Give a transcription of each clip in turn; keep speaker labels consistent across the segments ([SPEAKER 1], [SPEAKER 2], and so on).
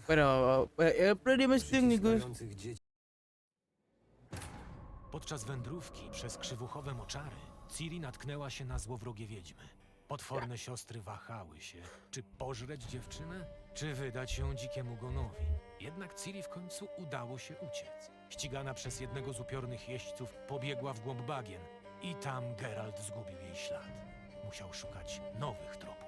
[SPEAKER 1] Bueno, problemas técnicos.
[SPEAKER 2] Podczas wędrówki przez krzywuchowe moczary Ciri natknęła się na złowrogie wiedźmy. Potworne siostry wahały się, czy pożreć dziewczynę, czy wydać ją dzikiemu gonowi. Jednak Ciri w końcu udało się uciec. Ścigana przez jednego z upiornych jeźdźców pobiegła w głąb bagien i tam Geralt zgubił jej ślad. Musiał szukać nowych tropów.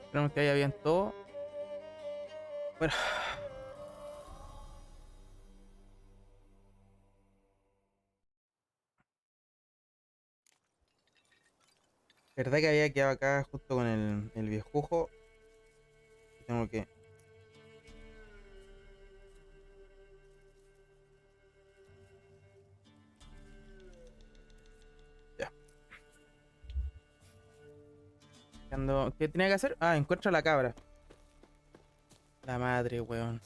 [SPEAKER 1] Esperamos que vaya bien todo. Bueno. Verdad que había quedado acá justo con el viejujo. Tengo que... Ya. ¿Qué tenía que hacer? Ah, encuentra la cabra. La madre, weón.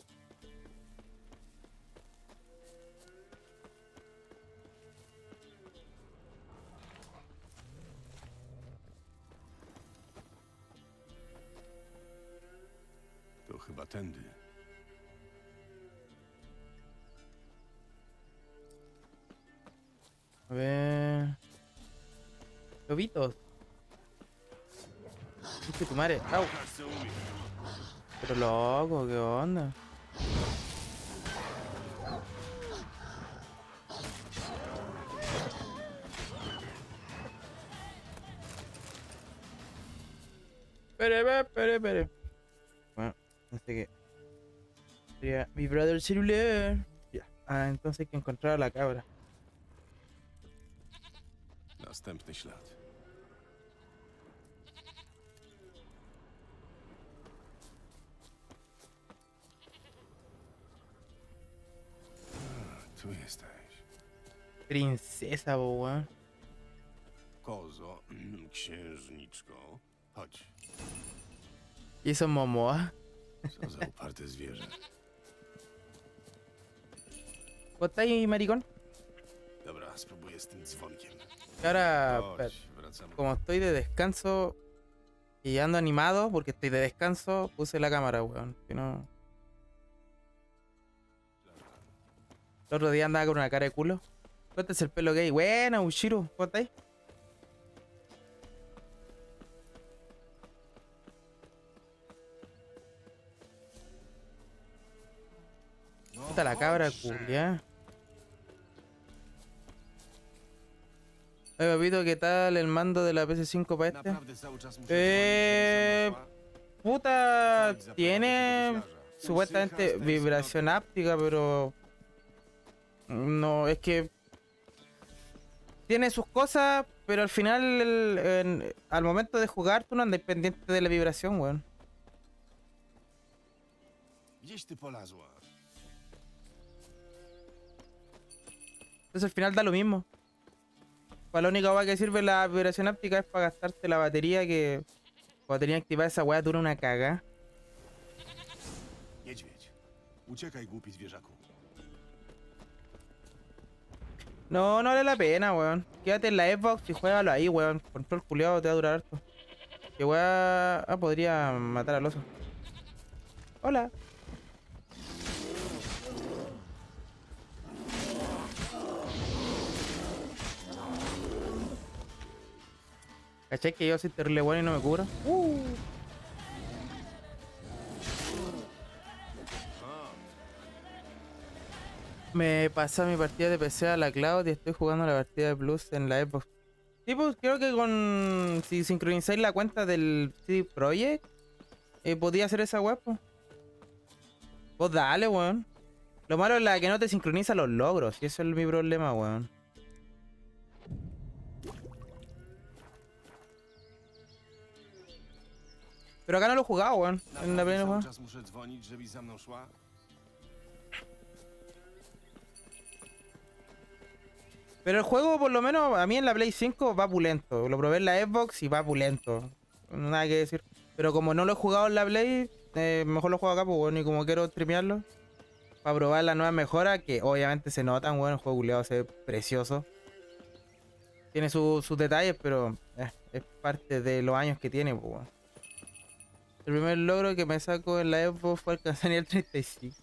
[SPEAKER 3] To chyba tędy.
[SPEAKER 1] A ver... Lobitos. Viste tu madre. Au. Pero loco, ¿qué onda? Espere. Bueno, no sé qué. Sería vibrar el celular. Ya. Ah, entonces hay que encontrar a la cabra.
[SPEAKER 3] Następny ślad. Tu jesteś.
[SPEAKER 1] Princesa, bo weón.
[SPEAKER 3] Kozo, księżniczko. Chodź.
[SPEAKER 1] Y eso es Momoa.
[SPEAKER 3] Co za uparte zwierzę.
[SPEAKER 1] ¿Vos estás ahí, maricón?
[SPEAKER 3] Dobra, spróbuję z tym dzwonkiem.
[SPEAKER 1] Y ahora,
[SPEAKER 3] Chodź, wracamy.
[SPEAKER 1] como estoy de descanso y ando animado porque estoy de descanso, puse la cámara, weón. Si no... El otro día andaba con una cara de culo. Cuéntese el pelo gay. Buena, Ushiro. ¿Cómo estáis? Puta la cabra culia. Oye, papito, ¿qué tal el mando de la PS5 para este?
[SPEAKER 3] Naprawdę cały czas muszę dzwonić,
[SPEAKER 1] Puta,
[SPEAKER 3] Chodź,
[SPEAKER 1] tiene
[SPEAKER 3] zaprowadzę do garaża.
[SPEAKER 1] supuestamente vibración áptica, pero no, es que tiene sus cosas, pero al final, al momento de jugar, tú no andas pendiente de la vibración, weón.
[SPEAKER 3] Gdzieś ty polazła?
[SPEAKER 1] Entonces al final da lo mismo. Para la única weá que sirve la vibración áptica es para gastarte la batería, que cuando tenía activada esa weá dura una caga.
[SPEAKER 3] Niedźwiedź. Uciekaj, głupi zwierzaku.
[SPEAKER 1] No, no vale la pena, weón. Quédate en la Xbox y juégalo ahí, weón. Control culiado te va a durar harto. Que weá... Ah, podría matar al oso. Hola. ¿Cachai que yo soy terrible bueno y no me cubro? Me pasa mi partida de PC a la cloud y estoy jugando la partida de Plus en la Xbox. Sí, pues creo que con... Si sincronizáis la cuenta del CD Projekt, podía hacer esa web, pues. Pues dale, weón. Lo malo es la que no te sincroniza los logros, y eso es mi problema, weón. Pero acá no lo he jugado, weón. En la
[SPEAKER 3] Naprawdę
[SPEAKER 1] plena
[SPEAKER 3] cały
[SPEAKER 1] weón.
[SPEAKER 3] czas muszę dzwonić, żebyś za mną szła?
[SPEAKER 1] Pero el juego, por lo menos, a mí en la Play 5 va pulento. Lo probé en la Xbox y va pulento. Nada que decir. Pero como no lo he jugado en la Play, mejor lo juego acá, pues, bueno, y como quiero streamearlo, para probar las nuevas mejoras, que obviamente se notan, bueno, el juego culiado se ve precioso. Tiene sus detalles, pero es parte de los años que tiene, pues, weón. El primer logro que me saco en la Xbox fue alcanzar el 35.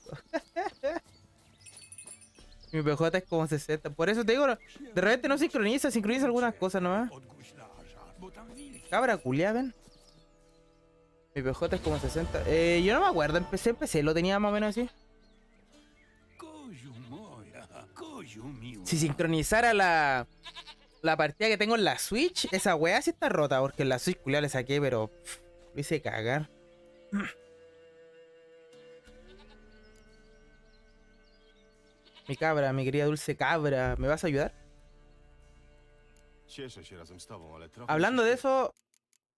[SPEAKER 1] Mi PJ es como 60. Por eso te digo, de repente no sincroniza, sincroniza algunas cosas nomás. Cabra culia, ven. Mi PJ es como 60. Yo no me acuerdo, empecé, lo tenía más o menos así. Si sincronizara la partida que tengo en la Switch, esa weá sí está rota, porque en la Switch culia le saqué, pero lo hice cagar. Mi cabra, mi querida dulce cabra, ¿me vas a ayudar?
[SPEAKER 3] Cieszę się razem z tobą, ale trochę
[SPEAKER 1] Hablando
[SPEAKER 3] mi
[SPEAKER 1] de
[SPEAKER 3] się
[SPEAKER 1] eso,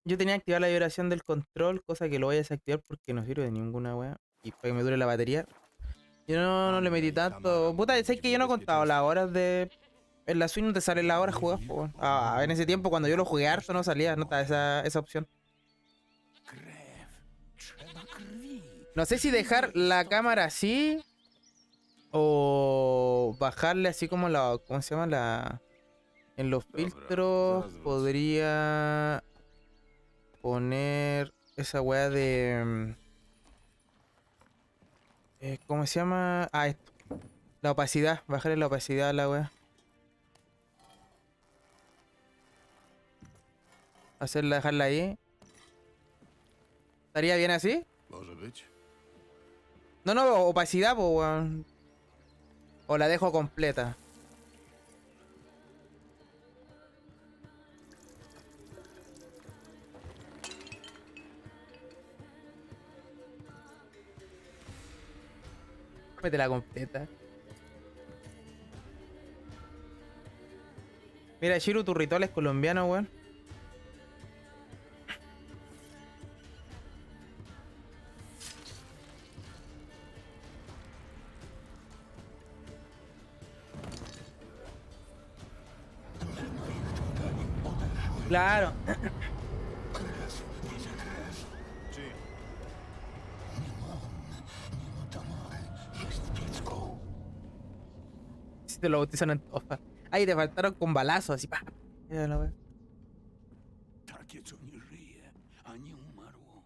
[SPEAKER 1] yo tenía que activar la vibración del control, cosa que lo voy a desactivar porque no sirve de ninguna wea. Y para que me dure la batería. Yo no le metí tanto. Puta, sé que yo no he contado las horas de. En la Switch no te salen las horas jugadas, po, weón. En ese tiempo cuando yo lo jugué harto no salía, no estaba esa opción. No sé si dejar la cámara así o bajarle así como la. ¿Cómo se llama? En los
[SPEAKER 3] Dobra,
[SPEAKER 1] filtros
[SPEAKER 3] zaraz wrócę.
[SPEAKER 1] podría poner esa weá de. ¿Cómo se llama? Esto. La opacidad. Bajarle la opacidad a la weá. Hacerla, dejarla ahí. ¿Estaría bien así?
[SPEAKER 3] Może być?
[SPEAKER 1] No, no, opacidad, pues, weón. O la dejo completa. Métela completa. Mira, Shiru, tu ritual es colombiano, weón. Claro.
[SPEAKER 3] Czyja?
[SPEAKER 1] Si te lo bautizan en Tofa. Ahí te faltaron con balazos, así, pa. Mira la weá.
[SPEAKER 4] Takie, co nie żyje, a nie umarło.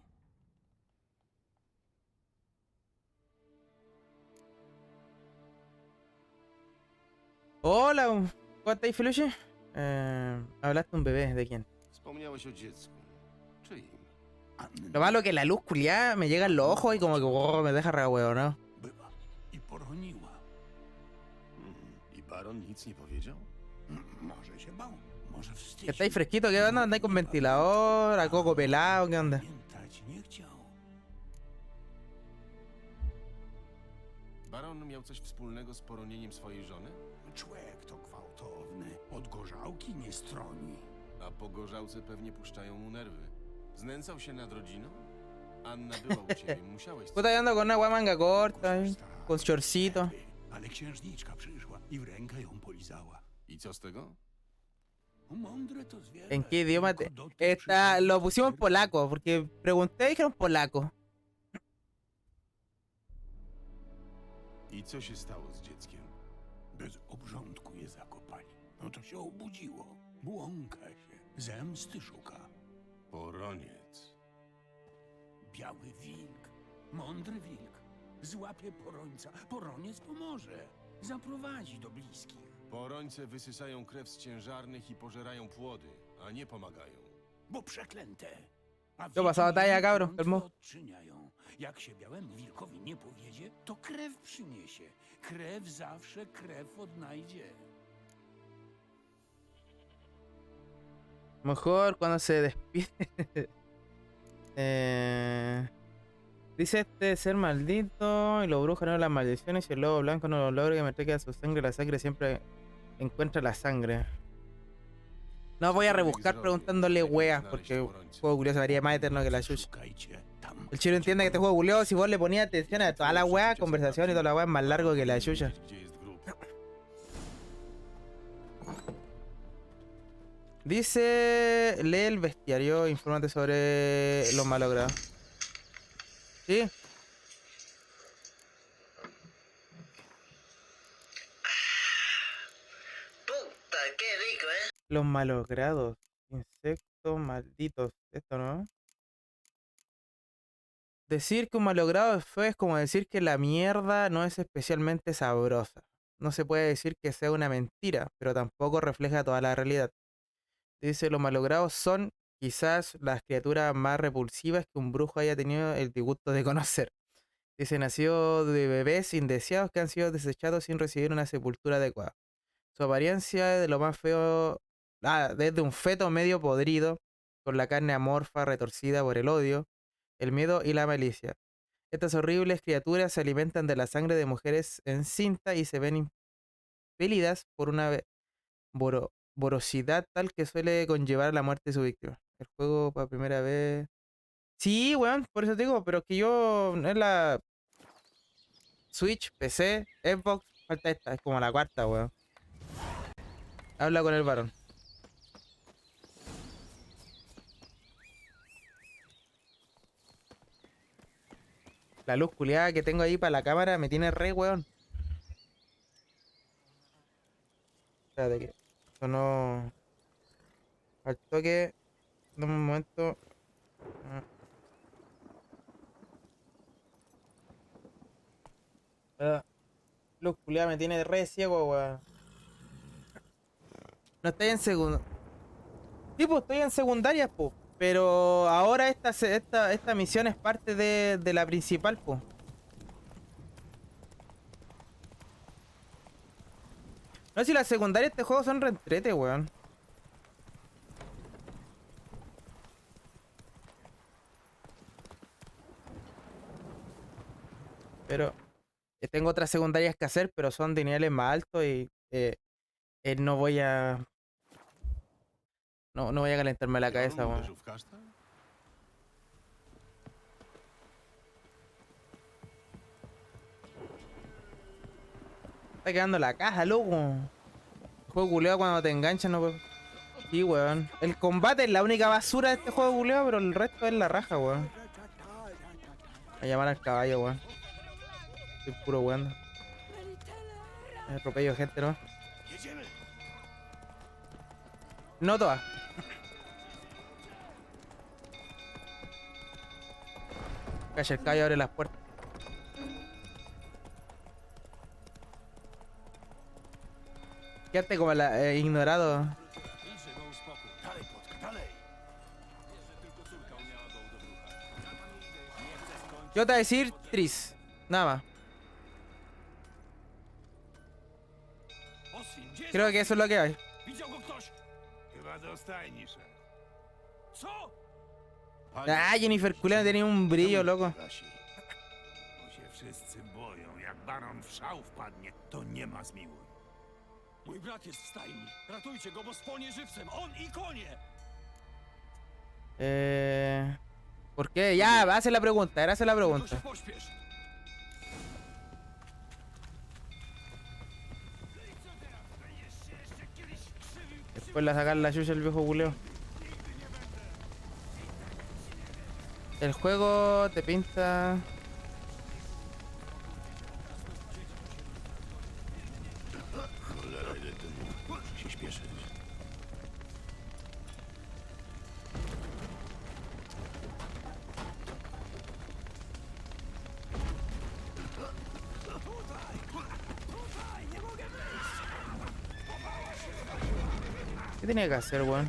[SPEAKER 1] Hola, ¿cómo estáis, Feluche? Hablaste de un bebé, ¿de quién?
[SPEAKER 3] Wspomniałeś o dziecku. Czyim?
[SPEAKER 1] Lo malo que la luz culiada me llega en los ojos y como que me deja re huevo, ¿no?
[SPEAKER 4] Była i poroniła.
[SPEAKER 3] I baron nic nie powiedział?
[SPEAKER 4] Może się bał, może
[SPEAKER 1] Que
[SPEAKER 4] wstydził.
[SPEAKER 1] estáis fresquito, ¿qué onda? ¿Andáis con ventilador? ¿A coco pelado? ¿Qué onda?
[SPEAKER 4] Pamiętać nie chciał.
[SPEAKER 3] Baron miał coś wspólnego z poronieniem swojej żony?
[SPEAKER 4] Człowiek to gwałtowny, od gorzałki nie stroni.
[SPEAKER 3] A po gorzałce pewnie puszczają mu nerwy. Znęcał się nad rodziną? Anna była u ciebie, musiałeś...
[SPEAKER 1] Puta, yo ando con una weá manga corta, con shortcito.
[SPEAKER 4] Ale księżniczka przyszła i w rękę ją polizała.
[SPEAKER 3] I co z tego?
[SPEAKER 4] Mądre to zwierzę.
[SPEAKER 1] ¿En qué idioma te...
[SPEAKER 4] Tylko dotyk
[SPEAKER 1] Lo pusimos en polaco, porque pregunté y dijeron polaco.
[SPEAKER 3] I co się stało z dzieckiem?
[SPEAKER 4] Bez obrządku je zakopali. No to się obudziło. Błąka się. Zemsty szuka.
[SPEAKER 3] Poroniec.
[SPEAKER 4] Biały wilk. Mądry wilk. Złapie porońca. Poroniec pomoże. Zaprowadzi do bliskich.
[SPEAKER 3] Porońce wysysają krew z ciężarnych i pożerają płody, a nie pomagają.
[SPEAKER 4] Bo przeklęte. A
[SPEAKER 1] Co pasaba
[SPEAKER 4] wilki
[SPEAKER 1] talla, cabrón,
[SPEAKER 4] klątwy
[SPEAKER 1] enfermo?
[SPEAKER 4] odczyniają. Jak się białemu wilkowi nie powiedzie, to krew przyniesie. Krew zawsze krew odnajdzie.
[SPEAKER 1] Mejor cuando se despide. Dice este ser maldito y los brujos no las maldiciones y el lobo blanco no lo logra que me entregue a su sangre. La sangre siempre encuentra la sangre. No voy a rebuscar preguntándole weas porque el juego curioso sería más eterno que la chucha.
[SPEAKER 4] Szukajcie tam.
[SPEAKER 1] El chino entiende que este juego culiao, si vos le ponías atención a toda la wea, conversación y toda la wea es más largo que la chucha.
[SPEAKER 3] Gdzie jest grób?
[SPEAKER 1] Dice, lee el bestiario, infórmate sobre los malogrados. ¿Sí?
[SPEAKER 5] Puta, qué rico, ¿eh?
[SPEAKER 1] Los malogrados. Insectos malditos. Esto no. Decir que un malogrado es feo es como decir que la mierda no es especialmente sabrosa. No se puede decir que sea una mentira, pero tampoco refleja toda la realidad. Dice, los malogrados son quizás las criaturas más repulsivas que un brujo haya tenido el disgusto de conocer. Dice, nació de bebés indeseados que han sido desechados sin recibir una sepultura adecuada. Su apariencia es de lo más feo, desde un feto medio podrido, con la carne amorfa retorcida por el odio, el miedo y la malicia. Estas horribles criaturas se alimentan de la sangre de mujeres encintas y se ven impelidas por una vorosidad tal que suele conllevar la muerte de su víctima. El juego por primera vez. Sí, weón, por eso te digo, pero que yo no es la Switch, PC, Xbox, falta esta, es como la cuarta, weón. Habla con el varón. La luz culiada que tengo ahí para la cámara me tiene re, weón. Espérate que sonó al toque. Dame un momento. Ah, la luz culiada me tiene re ciego, weón. No estoy en segundo. Sí, pues estoy en secundaria, pues. Pero ahora esta misión es parte de la principal, pues. No sé si las secundarias de este juego son reentrete, weón. Pero tengo otras secundarias que hacer, pero son de niveles más altos y no voy a. No voy a calentarme la cabeza,
[SPEAKER 3] Piorun
[SPEAKER 1] weón.
[SPEAKER 3] uderzył w kasztan?
[SPEAKER 1] Está quedando la caja, loco. El juego culeado cuando te enganchan, no. Sí, weón. El combate es la única basura de este juego culeado, pero el resto es la raja, weón. A llamar al caballo, weón. Estoy puro weón. Atropello gente, ¿no?
[SPEAKER 4] Jedziemy!
[SPEAKER 1] No todas. Calla el caballo, abre las puertas. Quédate como ignorado.
[SPEAKER 4] Idźże go uspokój. Dalej, Płotka, dalej!
[SPEAKER 1] Yo te voy a decir Tris. Nada más.
[SPEAKER 4] Oswin, gdzie jest
[SPEAKER 1] Creo que eso es lo que hay.
[SPEAKER 4] Widział go ktoś? Chyba dostajnisze. Co?
[SPEAKER 1] Ah, Jennifer Culea tenía un brillo, loco.
[SPEAKER 4] Bo się wszyscy boją. Jak baron w szał wpadnie, to nie ma zmiłuj. Mój brat jest w stajni. Ratujcie go, bo spłonie żywcem. On i konie!
[SPEAKER 1] ¿Por qué? Ya, hace la pregunta, ahora hace la
[SPEAKER 4] Tylko
[SPEAKER 1] pregunta.
[SPEAKER 4] się pośpiesz.
[SPEAKER 1] Después la sacar la chucha el viejo culeo. El juego te pinta.
[SPEAKER 3] Cholera, ile dymu. Muszę się śpieszyć.
[SPEAKER 1] ¿Qué tenía que hacer, weón?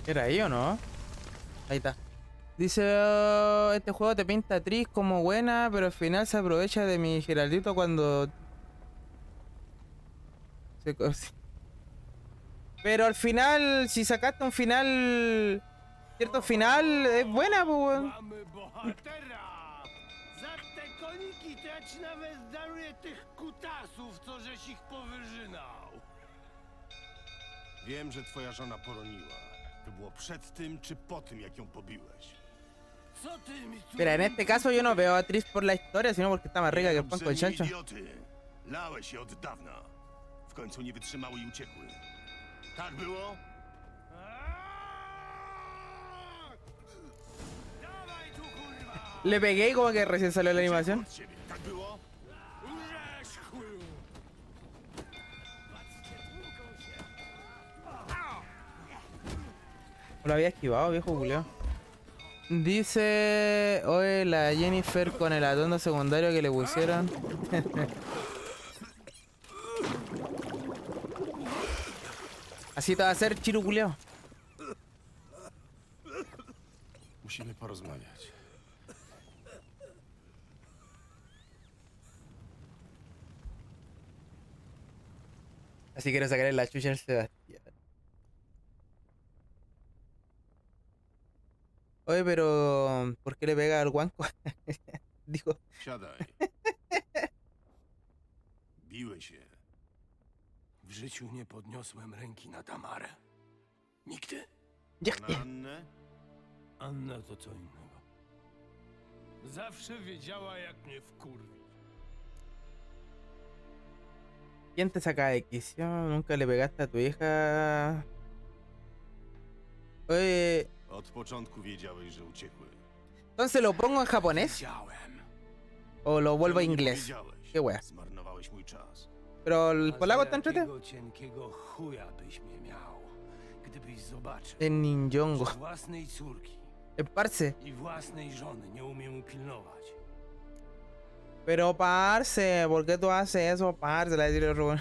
[SPEAKER 1] ¿Era ahí o no? Ahí está. Dice, este juego te pinta a Tris como buena, pero al final se aprovecha de mi Geraldito cuando... Pero al final, si sacaste un final... Cierto final, es buena, pues, weón.
[SPEAKER 4] Mamy bohatera! Za te koniki to ja ci nawet daruję tych kutasów, co żeś ich powyżynał.
[SPEAKER 3] Wiem, że twoja żona poroniła. To było przed tym czy po tym, jak ją pobiłeś?
[SPEAKER 4] Co ty mi tu...
[SPEAKER 1] Mira, en este caso yo no veo a Tris por la historia, sino porque está más rica que el pan
[SPEAKER 3] Ze
[SPEAKER 1] con
[SPEAKER 3] mnie
[SPEAKER 1] chancho.
[SPEAKER 3] idioty. Lałeś je od dawna. W końcu nie wytrzymały i uciekły. Tak było?
[SPEAKER 1] Le pegué y como que recién salió la animación.
[SPEAKER 4] Od ciebie, tak było?
[SPEAKER 1] Lo había esquivado, viejo culeo. Dice, oye, la Jennifer con el atuendo secundario que le pusieron. Así te va a hacer, chiru culeo.
[SPEAKER 3] Musimy porozmawiać.
[SPEAKER 1] Así quiero sacarle la chucha al Sebastián. Oye, pero ¿por qué le pega al guanco? Digo,
[SPEAKER 3] Siadaj. Biłeś się.
[SPEAKER 4] W życiu nie podniosłem ręki na Tamarę. Nigdy.
[SPEAKER 1] ya
[SPEAKER 3] Na Annę?
[SPEAKER 4] Anna to co innego. Zawsze wiedziała, jak mnie wkurwić.
[SPEAKER 1] ¿Quién te saca de quicio? Nunca le pegaste a tu hija. Oye,
[SPEAKER 3] Od początku wiedziałeś, że uciekły.
[SPEAKER 1] entonces lo pongo en japonés
[SPEAKER 4] Wiedziałem.
[SPEAKER 1] o lo vuelvo a
[SPEAKER 3] Czemu nie
[SPEAKER 1] inglés.
[SPEAKER 3] powiedziałeś?
[SPEAKER 1] Qué wea.
[SPEAKER 3] Zmarnowałeś mój czas.
[SPEAKER 1] Pero el
[SPEAKER 4] A
[SPEAKER 1] polaco
[SPEAKER 4] za
[SPEAKER 1] está entrete.
[SPEAKER 4] jakiego cienkiego chuja byś mnie miał, gdybyś zobaczył,
[SPEAKER 1] En Ninjongo.
[SPEAKER 4] że własnej córki
[SPEAKER 1] Parce.
[SPEAKER 4] i własnej żony nie umiem upilnować.
[SPEAKER 1] Pero parce, ¿por qué tú haces eso, parce? Le dice el otro weón.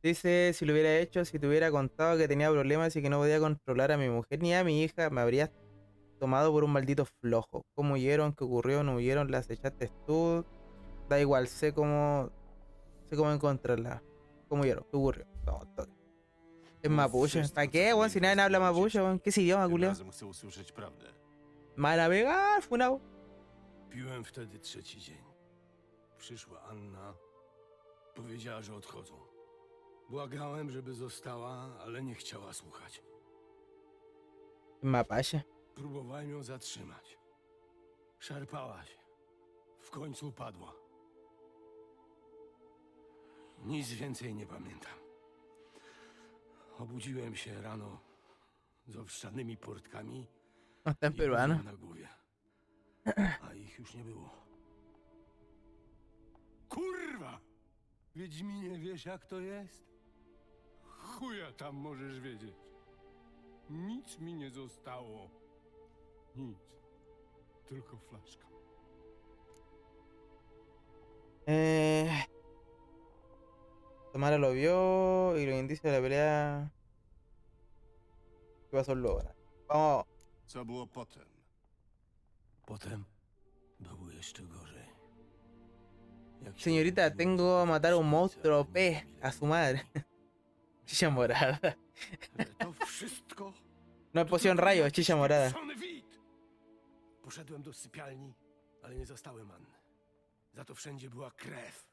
[SPEAKER 1] Dice, si lo hubiera hecho, si te hubiera contado que tenía problemas y que no podía controlar a mi mujer ni a mi hija, me habrías tomado por un maldito flojo. ¿Cómo huyeron? ¿Qué ocurrió? ¿No huyeron? ¿Las echaste tú? Da igual, sé cómo encontrarla. ¿Cómo huyeron? ¿Qué ocurrió? No, es mapuche. ¿Para qué, weón? Si nadie habla mapuche, weón. ¿Qué es idioma,
[SPEAKER 3] Tym
[SPEAKER 1] culeo?
[SPEAKER 3] razem chcę usłyszeć prawdę.
[SPEAKER 1] Mala Vega, funao.
[SPEAKER 4] Piłem wtedy trzeci dzień. Przyszła Anna. Powiedziała, że odchodzą. Błagałem, żeby została, ale nie chciała słuchać.
[SPEAKER 1] Mapache.
[SPEAKER 4] Próbowałem ją zatrzymać. Szarpała się. W końcu padła. Nic więcej nie pamiętam. Obudziłem się rano z owszanymi portkami
[SPEAKER 1] No está en
[SPEAKER 4] i
[SPEAKER 1] peruano.
[SPEAKER 4] buzią na głowie. A ich już nie było. Kurwa! Wiedźminie, wiesz jak to jest? Chuja tam możesz wiedzieć. Nic mi nie zostało. Nic. Tylko flaszka.
[SPEAKER 1] Tamara lo vio y los indicios de la pelea. ¿Qué pasó luego? Vamos.
[SPEAKER 3] Co było potem?
[SPEAKER 4] Potem było jeszcze gorzej. Jak się
[SPEAKER 1] Señorita,
[SPEAKER 4] obudziłem,
[SPEAKER 1] tengo a matar a un
[SPEAKER 4] słońce
[SPEAKER 1] monstruo
[SPEAKER 4] ani
[SPEAKER 1] P,
[SPEAKER 4] mi
[SPEAKER 1] a su madre. Chicha morada.
[SPEAKER 4] Ale to wszystko.
[SPEAKER 1] No es poción rayo, es chicha morada.
[SPEAKER 4] Spieprzony wid! Poszedłem do sypialni, ale nie zastałem Anny. Za to wszędzie była krew.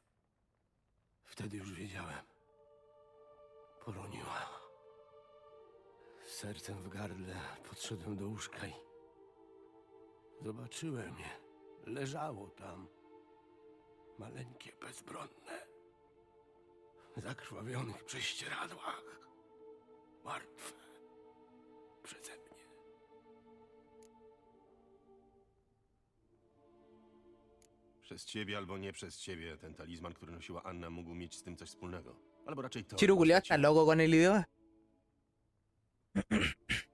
[SPEAKER 4] Wtedy już wiedziałem. Poroniła. Z sercem w gardle podszedłem do łóżka i zobaczyłem je. Leżało tam. Maleńkie, bezbronne. W zakrwawionych prześcieradłach. Martwe. Przeze mnie.
[SPEAKER 3] Przez ciebie albo nie przez ciebie ten talizman, który nosiła Anna, mógł mieć z tym coś wspólnego. Albo raczej to.
[SPEAKER 1] Chiru culiao está loco con el idioma.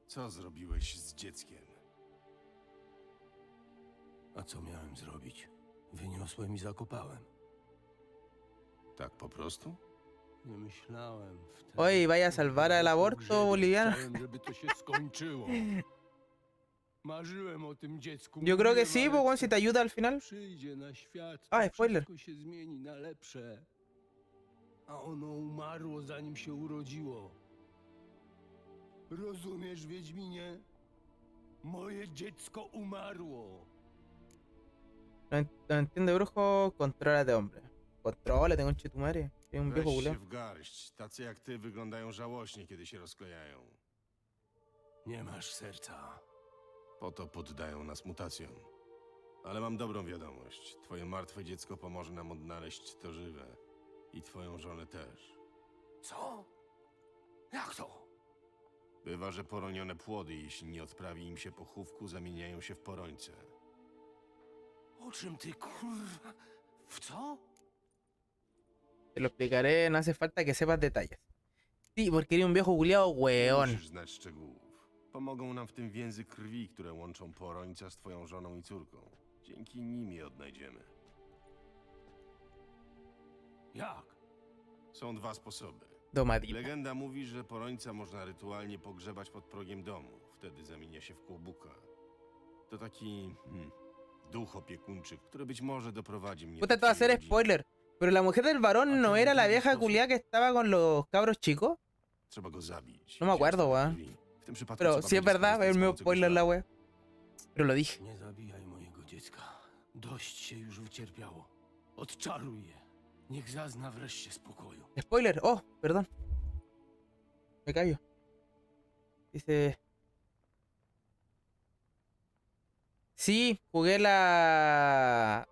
[SPEAKER 3] Co zrobiłeś z dzieckiem?
[SPEAKER 4] A co miałem zrobić? Wyniosłem i zakopałem.
[SPEAKER 3] Tak po prostu?
[SPEAKER 4] Nie myślałem wtedy.
[SPEAKER 1] Oye, vaya a salvar al aborto boliviano.
[SPEAKER 4] Chciałem, żeby to się skończyło. Marzyłem o tym dziecku.
[SPEAKER 1] Yo creo que
[SPEAKER 4] Mówiłem,
[SPEAKER 1] sí,
[SPEAKER 4] ale
[SPEAKER 1] pues, weón, si te ayuda al final.
[SPEAKER 4] przyjdzie na świat,
[SPEAKER 1] A,
[SPEAKER 4] to
[SPEAKER 1] spoiler.
[SPEAKER 4] wszystko się zmieni na lepsze. A ono umarło, zanim się urodziło. Rozumiesz, Wiedźminie? Moje dziecko umarło.
[SPEAKER 1] No entiende, brujo. Contrólate, hombre. Contrólate, conche tu madre. Es un viejo
[SPEAKER 3] Weź
[SPEAKER 1] culiao.
[SPEAKER 3] się w garść. Tacy jak ty wyglądają żałośnie, kiedy się rozklejają.
[SPEAKER 4] Nie masz serca.
[SPEAKER 3] Po to poddają nas mutacjom. Ale mam dobrą wiadomość. Twoje martwe dziecko pomoże nam odnaleźć to żywe. I twoją żonę też.
[SPEAKER 4] Co? Jak to?
[SPEAKER 3] Bywa, że poronione płody, jeśli nie odprawi im się pochówku, zamieniają się w porońce.
[SPEAKER 4] O czym ty kurwa? W co?
[SPEAKER 1] Te lo explicaré, no hace falta que sepas detalles. Sí, porque eres un viejo culiao,
[SPEAKER 3] Nie
[SPEAKER 1] weón.
[SPEAKER 3] musisz znać szczegółów. Pomogą nam w tym więzy krwi, które łączą porońca z twoją żoną i córką. Dzięki nim je odnajdziemy.
[SPEAKER 4] Jak?
[SPEAKER 3] Są dwa sposoby.
[SPEAKER 1] Domadito.
[SPEAKER 3] Legenda mówi, że porońca można rytualnie pogrzebać pod progiem domu. Wtedy zamienia się w kłobuka. To taki duch opiekuńczy, który być może doprowadzi mnie
[SPEAKER 1] Puta,
[SPEAKER 3] do
[SPEAKER 1] te va a
[SPEAKER 3] twojej
[SPEAKER 1] hacer
[SPEAKER 3] rodziny.
[SPEAKER 1] spoiler. Pero la mujer del varón no era la vieja culiada que estaba con los cabros chicos.
[SPEAKER 3] Trzeba go zabić.
[SPEAKER 1] No me acuerdo,
[SPEAKER 3] Wziąć
[SPEAKER 1] weón.
[SPEAKER 3] krwi. W tym przypadku
[SPEAKER 1] Pero
[SPEAKER 3] trzeba
[SPEAKER 1] si es
[SPEAKER 3] będzie
[SPEAKER 1] verdad,
[SPEAKER 3] skorzystać
[SPEAKER 1] es
[SPEAKER 3] z
[SPEAKER 1] el mismo
[SPEAKER 3] pomocy
[SPEAKER 1] spoiler la
[SPEAKER 3] Guszla.
[SPEAKER 1] wea. Pero lo dije.
[SPEAKER 4] Nie zabijaj mojego dziecka. Dość się już wycierpiało. Odczaruj je. Niech zazna wreszcie spokoju.
[SPEAKER 1] Spoiler. Oh, perdón. Me callo. Dice. Sí, jugué la.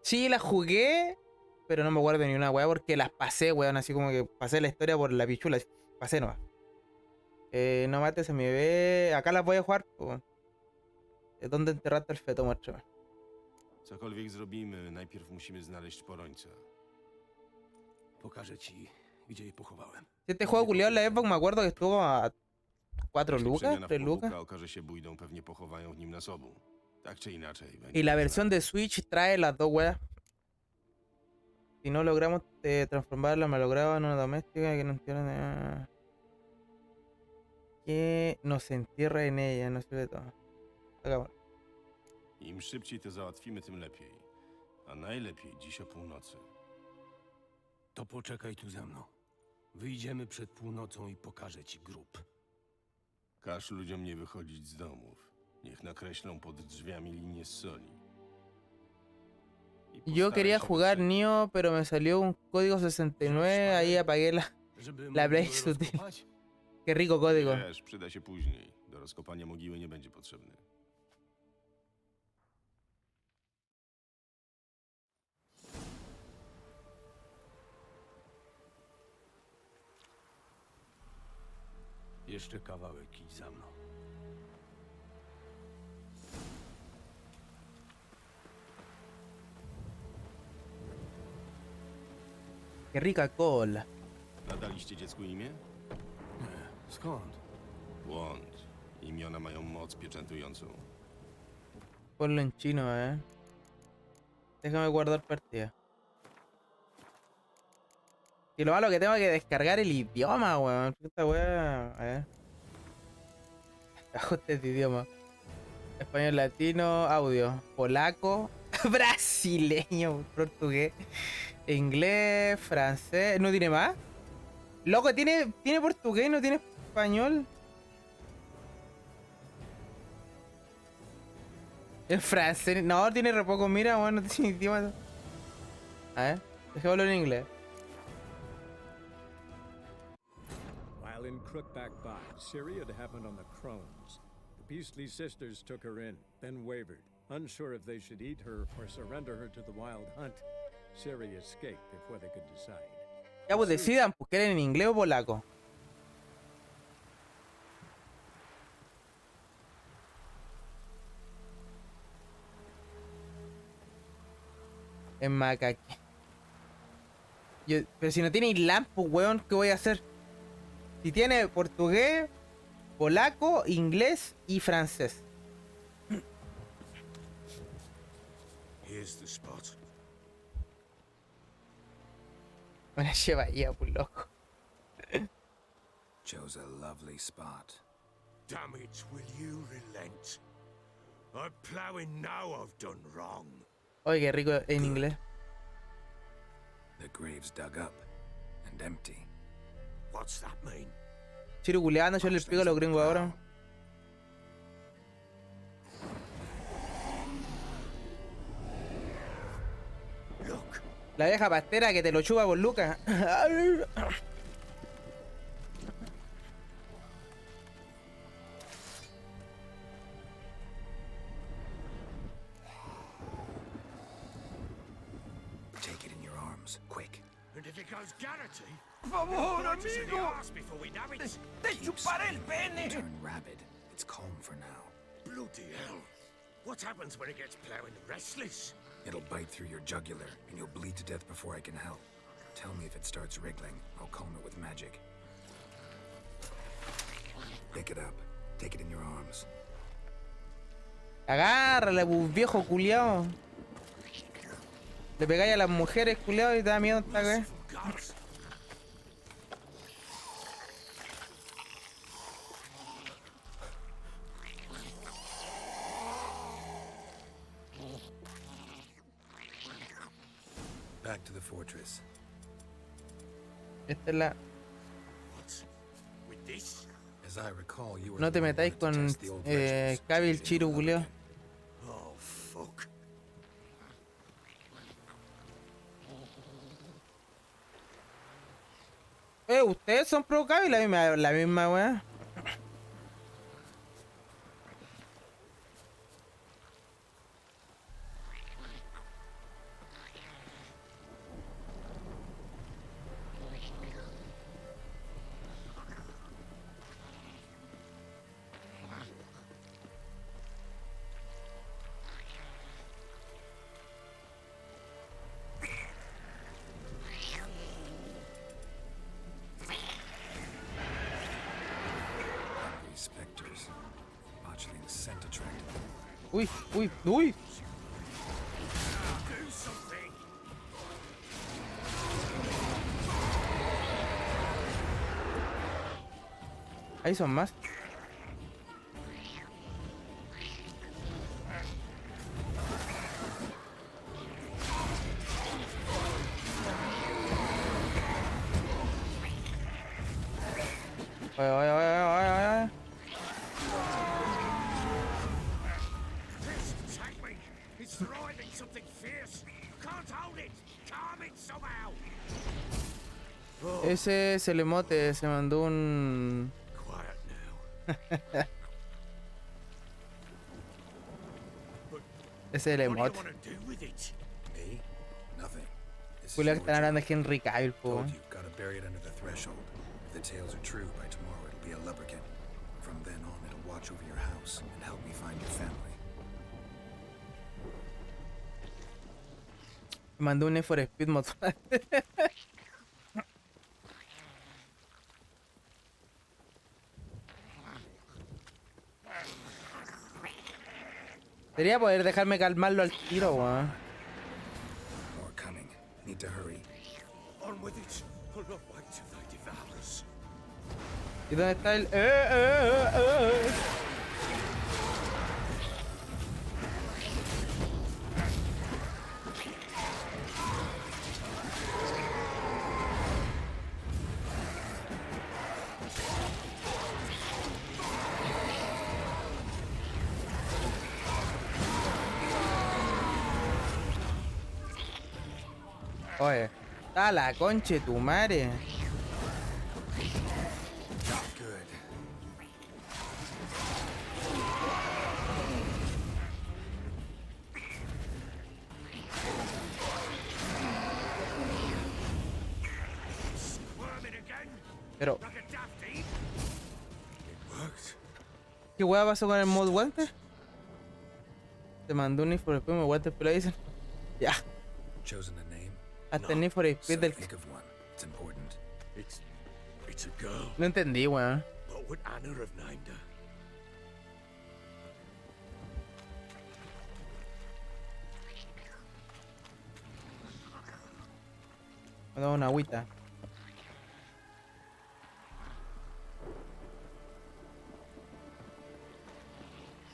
[SPEAKER 1] Sí, la jugué. Pero no me acuerdo ni una weá porque las pasé, weón. Así como que pasé la historia por la pichula. Pasé nomás. No mates a mi bebé. Acá las voy a jugar. Po. ¿Dónde enterraste el feto? Muéstrame.
[SPEAKER 3] Cokolwiek zrobimy, najpierw musimy znaleźć porońca.
[SPEAKER 4] Pokażę ci, gdzie je pochowałem.
[SPEAKER 1] Si este juego culiado en la Xbox me acuerdo que estuvo a 4
[SPEAKER 3] Jeśli
[SPEAKER 1] lucas,
[SPEAKER 3] przemiana w
[SPEAKER 1] 3 lucas.
[SPEAKER 3] kłobuka okaże się bójdą, pewnie pochowają w nim nas obu. Tak czy inaczej. będzie
[SPEAKER 1] Y la
[SPEAKER 3] to
[SPEAKER 1] versión de Switch trae las dos weas. Si no logramos transformar la malograda en una doméstica que no entiende. Que nos entierra en ella, no sirve todo. Hagámoslo.
[SPEAKER 3] Im szybciej to załatwimy, tym lepiej. A najlepiej dziś o północy.
[SPEAKER 4] To poczekaj tu ze mną. Wyjdziemy przed północą i pokażę ci grób.
[SPEAKER 3] Każ ludziom nie wychodzić z domów. Niech nakreślą pod drzwiami linię z soli. I
[SPEAKER 1] Yo
[SPEAKER 3] postaraj
[SPEAKER 1] quería
[SPEAKER 3] się
[SPEAKER 1] jugar
[SPEAKER 3] wyprzedzić.
[SPEAKER 1] Nioh, pero me salió un código 69, ahí apagué la...
[SPEAKER 4] Żeby
[SPEAKER 1] La
[SPEAKER 4] mogiłę
[SPEAKER 1] Play sutil.
[SPEAKER 4] rozkopać?
[SPEAKER 1] Qué rico código.
[SPEAKER 3] Wiesz, przyda się później. Do rozkopania mogiły nie będzie potrzebny.
[SPEAKER 4] Jeszcze kawałek, idź za mną.
[SPEAKER 1] Qué rica cola.
[SPEAKER 3] Nadaliście dziecku imię?
[SPEAKER 4] Nie, skąd?
[SPEAKER 3] Błąd. Imiona mają moc pieczętującą.
[SPEAKER 1] Ponlo en chino, Déjame guardar partida. Y lo malo que tengo que descargar el idioma, weón. Esta weá. A ver. Ajustes de idioma. Español, latino, audio. Polaco, brasileño, portugués, inglés, francés. ¿No tiene más? Loco, tiene portugués, no tiene español. El francés. No, tiene re poco. Mira, bueno, no tiene idioma. A ver, dejémoslo en inglés.
[SPEAKER 5] While in Crookback Bog, Ciri had happened on the Crones. The beastly sisters took her in, then wavered, unsure if they should eat her or surrender her to the wild hunt. Ciri escaped before they could decide.
[SPEAKER 1] Ya pues decidan, pues quieren en inglés o polaco. En macaque. Pero si no tiene islam, pues weón, ¿qué voy a hacer? Si tiene portugués, polaco, inglés y francés.
[SPEAKER 4] Here's the spot.
[SPEAKER 1] Una lleva ya, pues loco.
[SPEAKER 4] Chose a lovely spot. Damn it, will you relent? I'm plowing now I've done wrong.
[SPEAKER 1] Oye, qué rico en inglés.
[SPEAKER 4] The grave's dug up and empty. What's that mean?
[SPEAKER 1] Chiro culeando, yo le explico a los gringos ahora.
[SPEAKER 4] Look,
[SPEAKER 1] La vieja pastera que te lo chupa por Lucas.
[SPEAKER 4] take it in your arms, quick. And if it goes Garrity, favor, amigo! ¡Te chuparé el pene!
[SPEAKER 6] Turn rabid. It's calm for now.
[SPEAKER 4] Bloody hell! What happens when it gets plowing restless?
[SPEAKER 6] It'll bite through your jugular, and you'll bleed to death before I can help. Tell me if it starts wriggling. I'll calm it with magic. Pick it up. Take it in your arms.
[SPEAKER 1] Agárrale, pues, viejo culiao. Le pegáis a las mujeres, culiao, y te da miedo esta vez.
[SPEAKER 4] Gods.
[SPEAKER 6] Back to the fortress.
[SPEAKER 1] Esta es la.
[SPEAKER 4] What? With this?
[SPEAKER 6] As I recall, you were
[SPEAKER 1] No te
[SPEAKER 6] the one who
[SPEAKER 1] metáis
[SPEAKER 6] wanted to
[SPEAKER 1] con
[SPEAKER 6] test the old legends,
[SPEAKER 1] Cavi el
[SPEAKER 6] which
[SPEAKER 1] Chiru,
[SPEAKER 6] didn't
[SPEAKER 1] culiao.
[SPEAKER 6] look
[SPEAKER 4] Oh, fuck.
[SPEAKER 1] Ustedes son pro Cavi, la misma weá.
[SPEAKER 6] hungry specters. Botchling's scent attracted them.
[SPEAKER 1] Uy, uy, uy.
[SPEAKER 4] Do something!
[SPEAKER 1] Ahí son más. Oye, oye, oye, oye, oye.
[SPEAKER 4] This take me! It's driving something fierce! Can't hold it! Calm it somehow!
[SPEAKER 1] Ese es el emote, se mandó un.
[SPEAKER 4] Quiet now.
[SPEAKER 1] Ese es el
[SPEAKER 4] What do you
[SPEAKER 1] emote.
[SPEAKER 4] want to do with it?
[SPEAKER 6] Me? Nothing. This is
[SPEAKER 1] Culiao que
[SPEAKER 6] your
[SPEAKER 1] están hablando
[SPEAKER 6] job.
[SPEAKER 1] de Henry Cavill, po.
[SPEAKER 6] Told you, gotta bury it under the threshold. If the tales are true, by tomorrow it'll be a lubricant. From then on, it'll watch over your house and help me find your family.
[SPEAKER 1] Mandó un Need for Speed motor. Debería poder dejarme calmarlo al tiro, weón.
[SPEAKER 6] More coming. Need to hurry.
[SPEAKER 4] On with it! I'll not wait till they devour us.
[SPEAKER 1] ¿Y dónde está el...? Oye, está la conche tu madre.
[SPEAKER 6] Good.
[SPEAKER 4] Squirming again?
[SPEAKER 1] Pero,
[SPEAKER 4] Like a dafty? It worked.
[SPEAKER 1] ¿qué hueá pasó con el mod Walter? Te mandó un Need for Speed, Walter, pero dicen. Ya,
[SPEAKER 6] Chosen a name?
[SPEAKER 1] hasta el Need for
[SPEAKER 6] So
[SPEAKER 1] Speed del...
[SPEAKER 6] think of one. It's important.
[SPEAKER 4] It's a girl.
[SPEAKER 1] No entendí, weón.
[SPEAKER 4] What would Anna have named her?
[SPEAKER 1] Me da una agüita.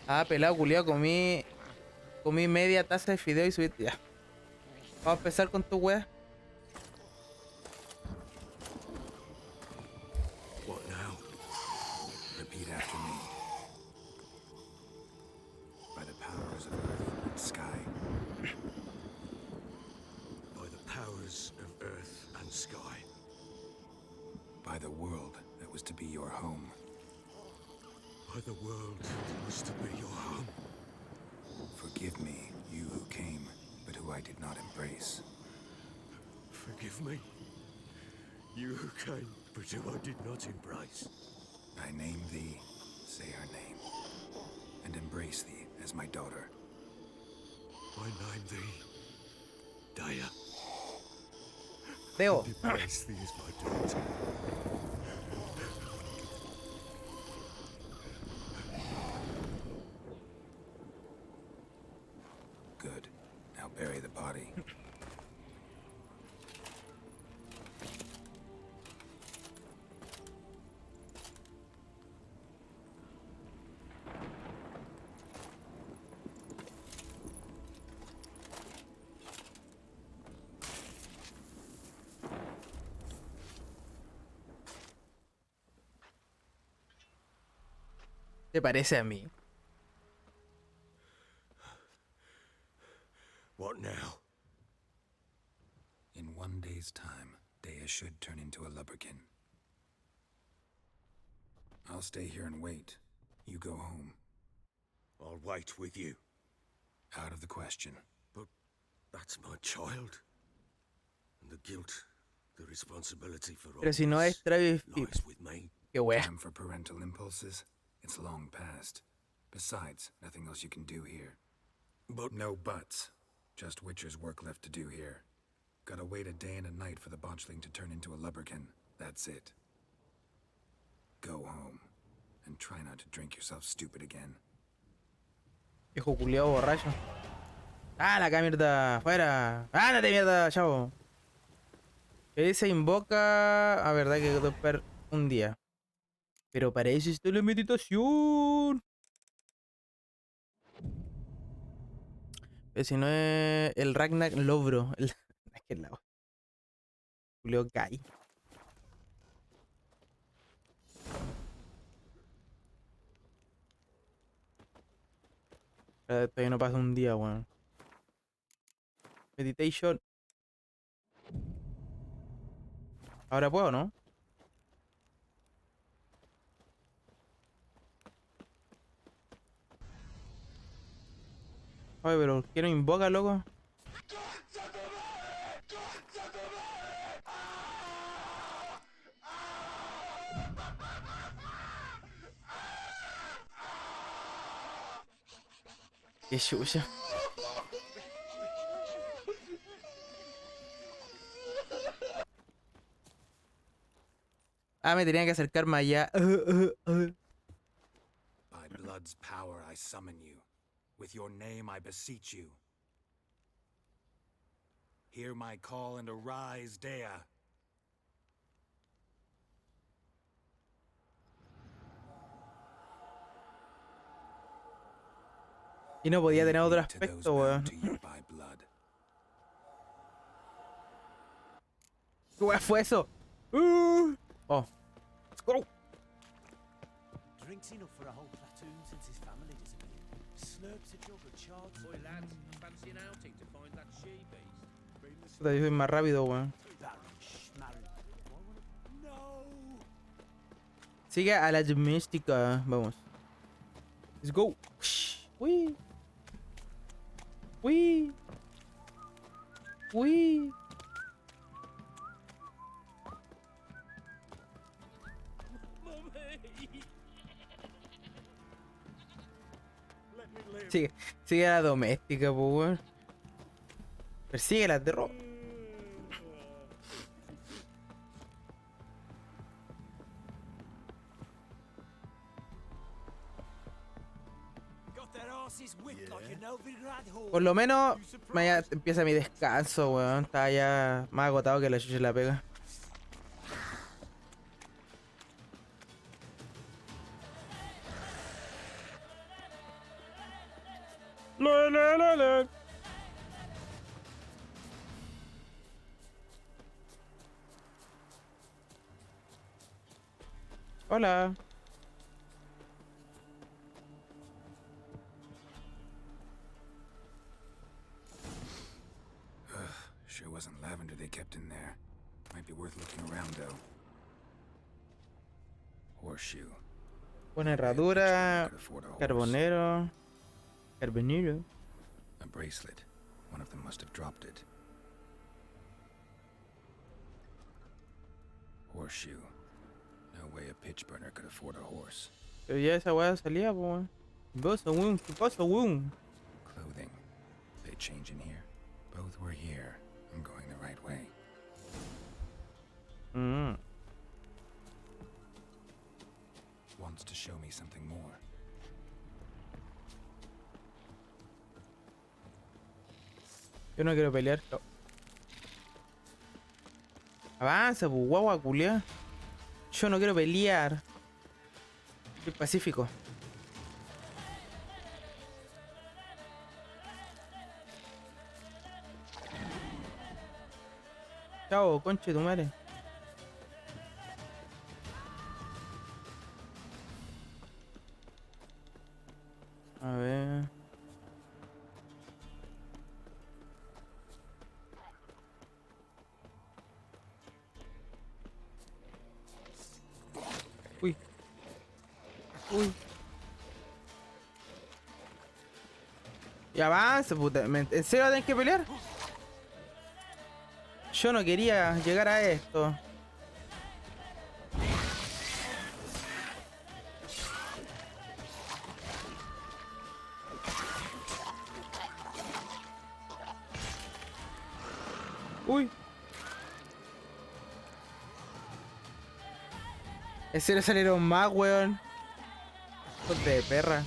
[SPEAKER 1] Ah, pelado, culiao, comí media taza de fideo y subí. Ya. Vamos a empezar con tu wea.
[SPEAKER 4] What now?
[SPEAKER 6] Repeat after me. By the powers of earth and sky.
[SPEAKER 4] By the powers of earth and sky.
[SPEAKER 6] By the world that was to be your home.
[SPEAKER 4] By the world that was to be your home.
[SPEAKER 6] Forgive me, you who came, but who I did not embrace.
[SPEAKER 4] Forgive me. You came, but who I did not embrace.
[SPEAKER 6] I name thee, say her name, and embrace thee as my daughter.
[SPEAKER 4] I name thee Daya.
[SPEAKER 1] Deo.
[SPEAKER 4] And embrace thee as my daughter.
[SPEAKER 6] Good. Now bury the body.
[SPEAKER 1] ¿Te parece a mí?
[SPEAKER 4] What now?
[SPEAKER 6] In 1 day's time, Dea should turn into a lubberkin. I'll stay here and wait. You go home.
[SPEAKER 4] I'll wait with you.
[SPEAKER 6] Out of the question.
[SPEAKER 4] But that's my child. And the guilt, the responsibility for all
[SPEAKER 1] Pero si no es
[SPEAKER 4] this
[SPEAKER 1] Travis Fimmel.
[SPEAKER 4] lies with me.
[SPEAKER 1] Qué wea.
[SPEAKER 6] Time for parental impulses? It's long past. Besides, nothing else you can do here.
[SPEAKER 4] But
[SPEAKER 6] No buts. Just Witcher's work left to do here. Gotta wait a day and a night for the botchling to turn into a lubberkin. That's it. Go home. And try not to drink yourself stupid again.
[SPEAKER 1] Hijo culiao borracho. ¡Ah, la mierda! ¡Fuera! ¡Ándate, mierda, chavo! Que se invoca. A verdad que puedo esperar un día. Pero para eso está la meditación. Pero si no es el Ragnar Lobro. Es que el lado. Julio Kai. Todavía no pasa un día, weón. Meditation. Ahora puedo, ¿no? Oye, pero ¿qué no invoca, loco? Qué chucha. Ah, me tenía que acercar más allá.
[SPEAKER 6] By blood's power I summon you. With your name I beseech you. Hear my call and arise, Dea.
[SPEAKER 1] Y no podía tener otro
[SPEAKER 6] To those
[SPEAKER 1] aspecto,
[SPEAKER 6] bound
[SPEAKER 1] weón.
[SPEAKER 6] to you by blood.
[SPEAKER 1] ¿Qué weón fue eso? Oh. Let's go.
[SPEAKER 7] Drinks enough for a whole platoon since his family disappeared. Slurps a jug of charred.
[SPEAKER 8] Boy, lads, fancy an outing to find that she-beast?
[SPEAKER 1] Puta, yo soy más rápido, weón.
[SPEAKER 7] No!
[SPEAKER 1] Sigue a la doméstica. Vamos. Let's go. Uy. Uy. Uy. Sigue a la doméstica, pues, weón. Persigue las de robo.
[SPEAKER 7] Got their asses whipped like a Novigrad horse.
[SPEAKER 1] Por lo menos, mañana empieza mi descanso, weón. Estaba ya más agotado que la chucha de la pega. La. Hola.
[SPEAKER 6] Sure wasn't lavender they kept in there. Might be worth looking around though. Horseshoe.
[SPEAKER 1] Buena herradura.
[SPEAKER 6] Could afford a horse.
[SPEAKER 1] Carbonero. Carbonero.
[SPEAKER 6] A bracelet. One of them must have dropped it. Horseshoe. No way a pitch burner could afford a horse.
[SPEAKER 1] Pero ya esa weá salía, pues, weón. ¿Qué pasa, weón? ¿Qué pasa, weón?
[SPEAKER 6] Clothing. They change in here. Both were here. I'm going the right way.
[SPEAKER 1] Mm.
[SPEAKER 6] Wants to show me something more.
[SPEAKER 1] Yo no quiero pelear. No. Avanza, pues, guagua, culia. Yo no quiero pelear. Soy pacífico. Chao, conche tu madre. A ver. Uy. Uy. Y avanza, puta. ¿En serio tenés que pelear? Yo no quería llegar a esto. Uy. En serio salieron más, weón. Hijos de perra.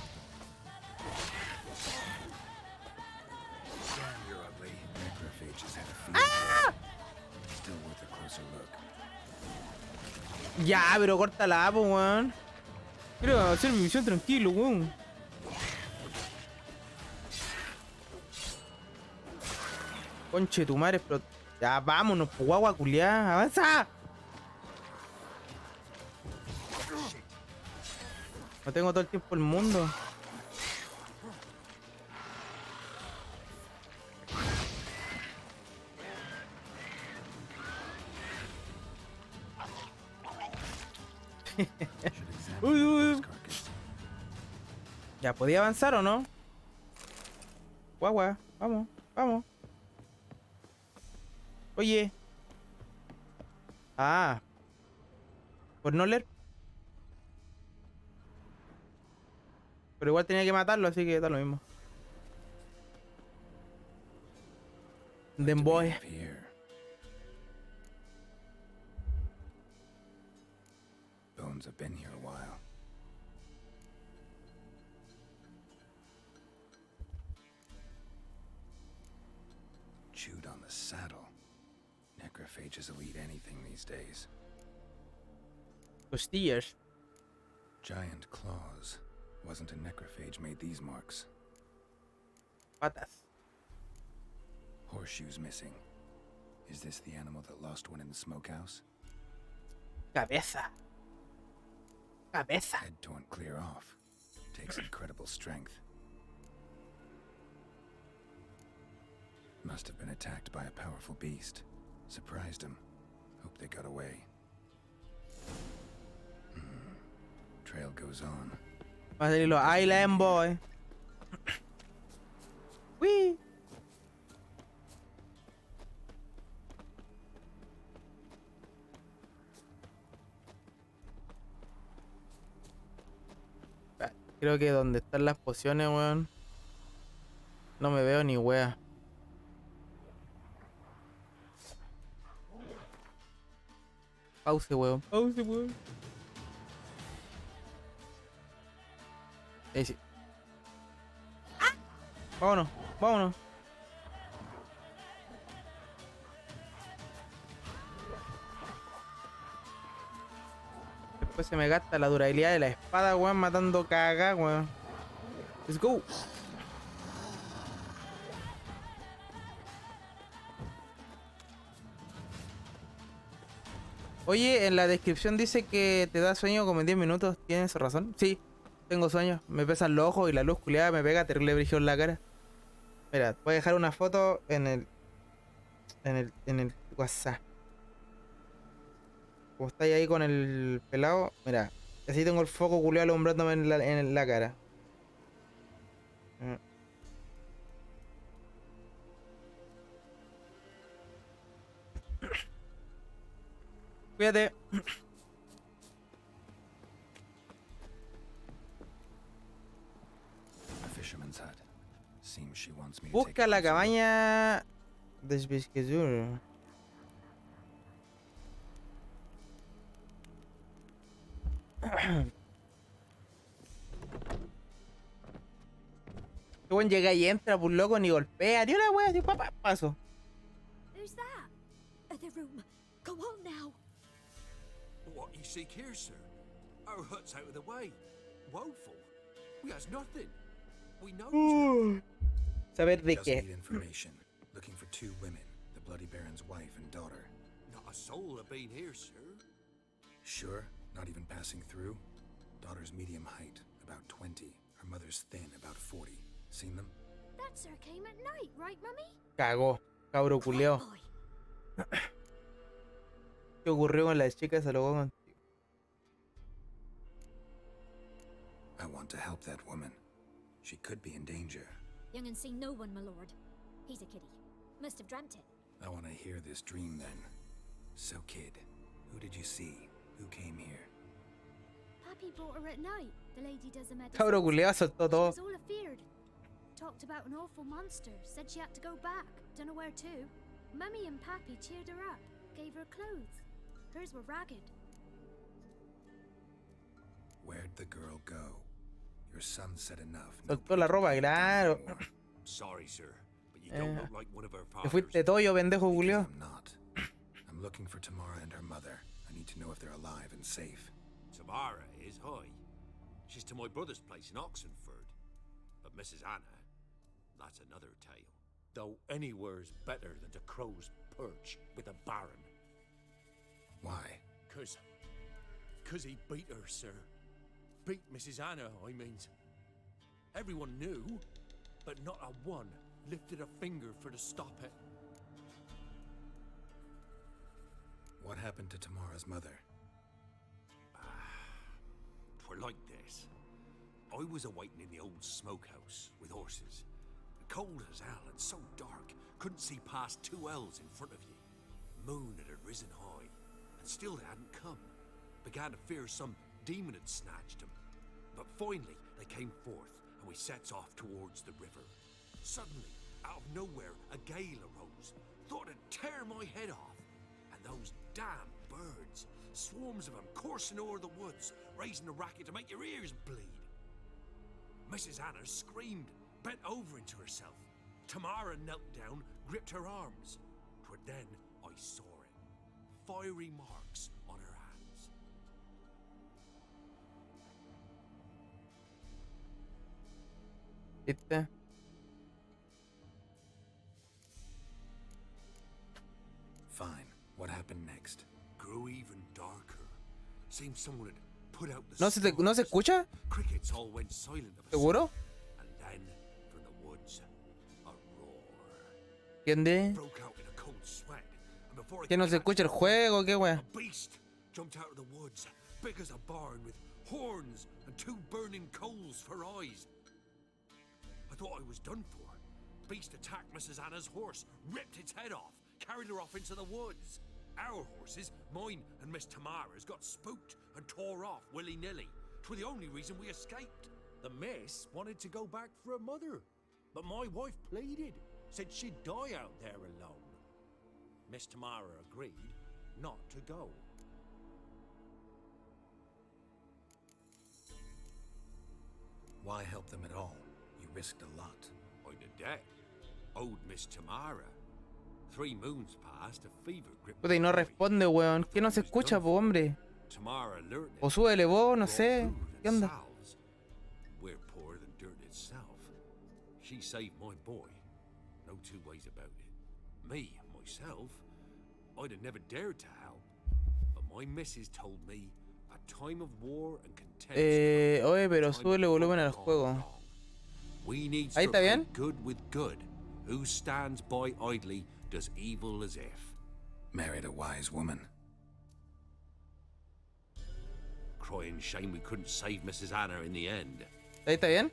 [SPEAKER 6] Damn, you're ugly. Necrophages had a field day. Still worth a closer look.
[SPEAKER 1] Ya, pero córtala, po, weón. Quiero hacer mi misión tranquilo, weón. Conche tu madre, pero... Ya, vámonos, po, guagua culiá. ¡Avanza! No tengo todo el tiempo del mundo.
[SPEAKER 6] Should examine
[SPEAKER 1] Uy, uy.
[SPEAKER 6] this carcass.
[SPEAKER 1] ¿Ya podía avanzar o no? Guagua, vamos, vamos. Oye. Ah. Por no leer. Pero igual tenía que matarlo, así que da lo mismo. Then
[SPEAKER 6] To be
[SPEAKER 1] boy.
[SPEAKER 6] up here. Bones have been here a while. Chewed on the saddle. Necrophages will eat anything these days.
[SPEAKER 1] Costillas.
[SPEAKER 6] Giant claws. Wasn't a necrophage made these marks.
[SPEAKER 1] Patas.
[SPEAKER 6] Horseshoes missing. Is this the animal that lost one in the smokehouse?
[SPEAKER 1] Cabeza. Cabeza.
[SPEAKER 6] Head torn clear off. Takes incredible strength. Must have been attacked by a powerful beast. Surprised him. Hope they got away. Trail goes on.
[SPEAKER 1] Va a salir los Island Boy. Uy. Creo que donde están las pociones, weón. No me veo ni wea. Pause, weón. Pause, weón. Ahí sí. Vámonos, vámonos. Después se me gasta la durabilidad de la espada, weón, matando caga, weón. Let's go. Oye, en la descripción dice que te da sueño como en 10 minutos. ¿Tienes razón? Sí, tengo sueño. Me pesan los ojos y la luz culiada me pega terrible brillo en la cara. Mira, voy a dejar una foto en el WhatsApp. Como estáis ahí con el pelado, mira, así tengo el foco culiado alumbrándome en la cara. Cuídate.
[SPEAKER 6] A fisherman's hut. Seems she wants me to take
[SPEAKER 1] Busca
[SPEAKER 6] a
[SPEAKER 1] la
[SPEAKER 6] closer look.
[SPEAKER 1] cabaña del pescador. Qué buen llega y entra, pues loco, ni golpea. Tío la wea, así papá, paso.
[SPEAKER 9] Who's that? The room. Go on now.
[SPEAKER 4] What you seek here, sir? Our hut's out of the way. Woeful. We has nothing. We know.
[SPEAKER 1] Saber de
[SPEAKER 6] Just
[SPEAKER 1] qué.
[SPEAKER 6] need information. Looking for 2 women, the Bloody Baron's wife and daughter.
[SPEAKER 4] Not a soul have been here, sir.
[SPEAKER 6] Sure? Not even passing through? Daughter's medium height, about 20. Her mother's thin, about 40. Seen them?
[SPEAKER 9] That sir came at night, right, Mummy?
[SPEAKER 1] Cagó, cabro culeo.
[SPEAKER 9] Boy.
[SPEAKER 1] ¿Qué ocurrió con las chicas? Se lo voy contigo.
[SPEAKER 6] I want to help that woman. She could be in danger.
[SPEAKER 9] Young and seen no one, my lord. He's a kiddie. Must have dreamt it.
[SPEAKER 6] I want to hear this dream then. So, kid, who did you see? Who came here?
[SPEAKER 9] Pappy brought her at night. The lady does a medicine.
[SPEAKER 1] Cabro culeo soltó
[SPEAKER 9] She
[SPEAKER 1] todo.
[SPEAKER 9] was all afeared. Talked about an awful monster. Said she had to go back. Don't know where to. Mummy and Pappy cheered her up. Gave her clothes. Hers were ragged.
[SPEAKER 6] Where'd the girl go? Your son said enough.
[SPEAKER 1] Soltó la ropa, claro.
[SPEAKER 4] I'm sorry, sir, but you don't look like one of our
[SPEAKER 1] Te
[SPEAKER 4] fathers.
[SPEAKER 1] fuiste toyo, pendejo
[SPEAKER 6] Because
[SPEAKER 1] culeo.
[SPEAKER 6] I'm not. I'm looking for Tamara and her mother. I need to know if they're alive and safe.
[SPEAKER 4] Tamara is high. She's to my brother's place in Oxenford. But Mrs. Anna, that's another tale. Though anywhere's better than the Crow's Perch with a baron.
[SPEAKER 6] Why?
[SPEAKER 4] Cause he beat her, sir. Beat Mrs. Anna, I means. Everyone knew, but not a one lifted a finger for to stop it.
[SPEAKER 6] What happened to Tamara's mother?
[SPEAKER 4] Twere like this. I was awaiting in the old smokehouse with horses. Cold as hell and so dark, couldn't see past 2 ells in front of you. Moon had risen high, and still they hadn't come. Began to fear some demon had snatched them. But finally, they came forth, and we sets off towards the river. Suddenly, out of nowhere, a gale arose. Thought it'd tear my head off. And those damn birds, swarms of them coursing o'er the woods, raising a racket to make your ears bleed. Mrs. Anna screamed, bent over into herself. Tamara knelt down, gripped her arms. 'Twere then I saw it. Fiery marks on her hands.
[SPEAKER 1] ¿Viste?
[SPEAKER 6] Fine. What happened next?
[SPEAKER 4] Grew even darker. Seemed someone had put out the
[SPEAKER 1] ¿No se
[SPEAKER 4] stars.
[SPEAKER 1] escucha?
[SPEAKER 4] Crickets all went silent of a
[SPEAKER 1] ¿Seguro?
[SPEAKER 4] sudden, and then, from the woods, a roar.
[SPEAKER 1] ¿Entiende?
[SPEAKER 4] Broke out in a cold sweat, and before I
[SPEAKER 1] ¿Que no
[SPEAKER 4] could
[SPEAKER 1] se
[SPEAKER 4] catch
[SPEAKER 1] escucha el
[SPEAKER 4] my
[SPEAKER 1] juego? ¿Qué wea?
[SPEAKER 4] A beast jumped out of the woods, big as a barn, with horns and 2 burning coals for eyes. I thought I was done for. Beast attacked Mrs. Anna's horse, ripped its head off, carried her off into the woods. Our horses, mine and Miss Tamara's, got spooked and tore off willy-nilly. 'Twere the only reason we escaped. The miss wanted to go back for her mother, but my wife pleaded, said she'd die out there alone. Miss Tamara agreed not to go.
[SPEAKER 6] Why help them at all? You risked a lot.
[SPEAKER 4] I'd a debt. Owed Miss Tamara. 3 moons passed, a fever gripped
[SPEAKER 1] Puta, y no
[SPEAKER 4] my body.
[SPEAKER 1] responde, weón. ¿Qué no se escucha, po, hombre?
[SPEAKER 4] Tamara learned it.
[SPEAKER 1] O súbele vos, no
[SPEAKER 4] Brought
[SPEAKER 1] sé.
[SPEAKER 4] food
[SPEAKER 1] ¿Qué
[SPEAKER 4] and
[SPEAKER 1] onda?
[SPEAKER 4] salves. We're poorer than dirt itself. She saved my boy. No 2 ways about it. Me, myself, I'd have never dared to help. But my missus told me a time of war and contempt.
[SPEAKER 1] Oye, pero súbele volumen al juego.
[SPEAKER 4] We need
[SPEAKER 1] Ahí
[SPEAKER 4] to
[SPEAKER 1] está bien.
[SPEAKER 4] repay good with good. Who stands by idly does evil as if.
[SPEAKER 6] Married a wise woman.
[SPEAKER 4] Crying shame we couldn't save Mrs. Anna in the end.
[SPEAKER 1] ¿Ahí está bien?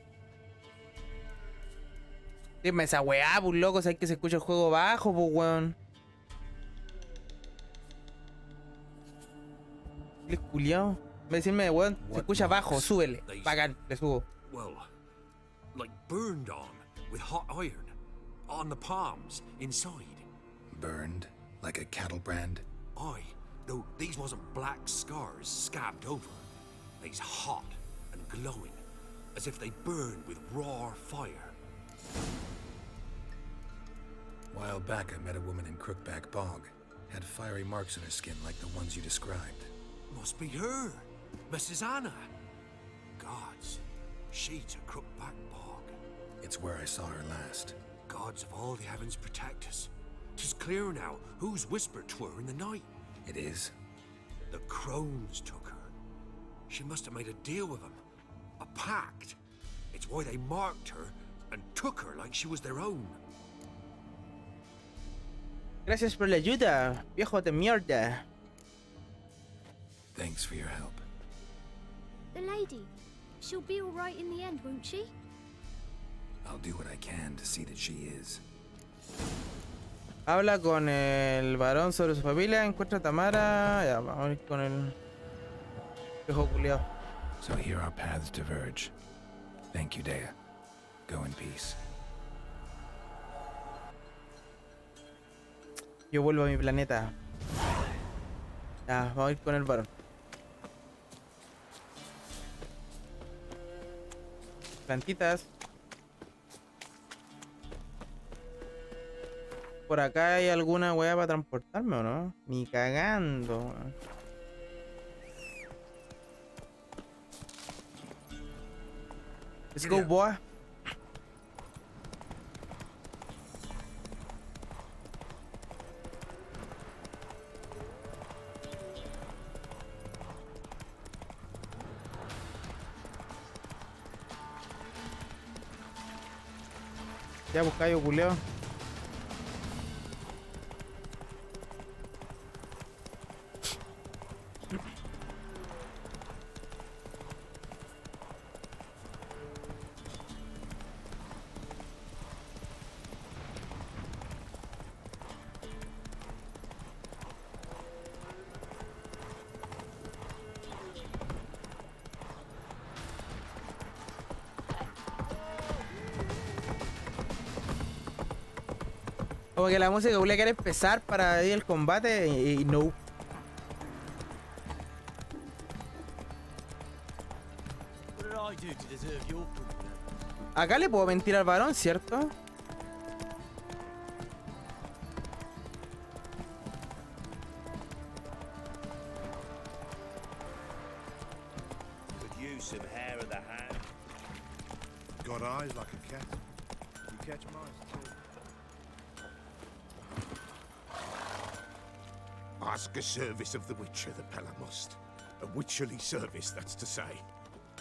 [SPEAKER 1] Dime esa weá, pues loco, sabes que se escucha el juego bajo, pues weón. El culiao. Me decirme, weón, se escucha bajo, súbele. Bacán, le subo.
[SPEAKER 4] Well, like burned on with hot iron. On the palms, inside.
[SPEAKER 6] Burned? Like a cattle brand?
[SPEAKER 4] Aye, though these wasn't black scars scabbed over. They's hot and glowing, as if they burned with raw fire.
[SPEAKER 6] While back, I met a woman in Crookback Bog. Had fiery marks on her skin like the ones you described.
[SPEAKER 4] Must be her, Mrs. Anna. Gods, she's a Crookback Bog.
[SPEAKER 6] It's where I saw her last.
[SPEAKER 4] Gods of all the heavens protect us. 'Tis clear now who's whispered to her in the night.
[SPEAKER 6] It is?
[SPEAKER 4] The crones took her. She must have made a deal with them. A pact. It's why they marked her and took her like she was their own.
[SPEAKER 1] Gracias por la ayuda, viejo de mierda.
[SPEAKER 6] Thanks for your help.
[SPEAKER 9] The lady. She'll be alright in the end, won't she?
[SPEAKER 6] I'll do what I can to see that she is.
[SPEAKER 1] Habla con el varón sobre su familia, encuentra a Tamara. Ya, vamos a ir con el viejo culiao.
[SPEAKER 6] So here our paths diverge. Thank you, Dea. Go in peace.
[SPEAKER 1] Yo vuelvo a mi planeta. Ya, vamos a ir con el varón. Plantitas. ¿Por acá hay alguna weá para transportarme o no? Ni cagando, weón. Let's go, boy. Ya busca yo, culeo. Como que la música voy a querer empezar para ir al combate y no.
[SPEAKER 7] What did I do to deserve your company?
[SPEAKER 1] Acá le puedo mentir al varón, ¿cierto?
[SPEAKER 7] Could use some hair of the hand.
[SPEAKER 10] Got eyes like a cat. You catch mice too.
[SPEAKER 11] Ask a service of the Witcher, the Pella must. A witcherly service, that's to say.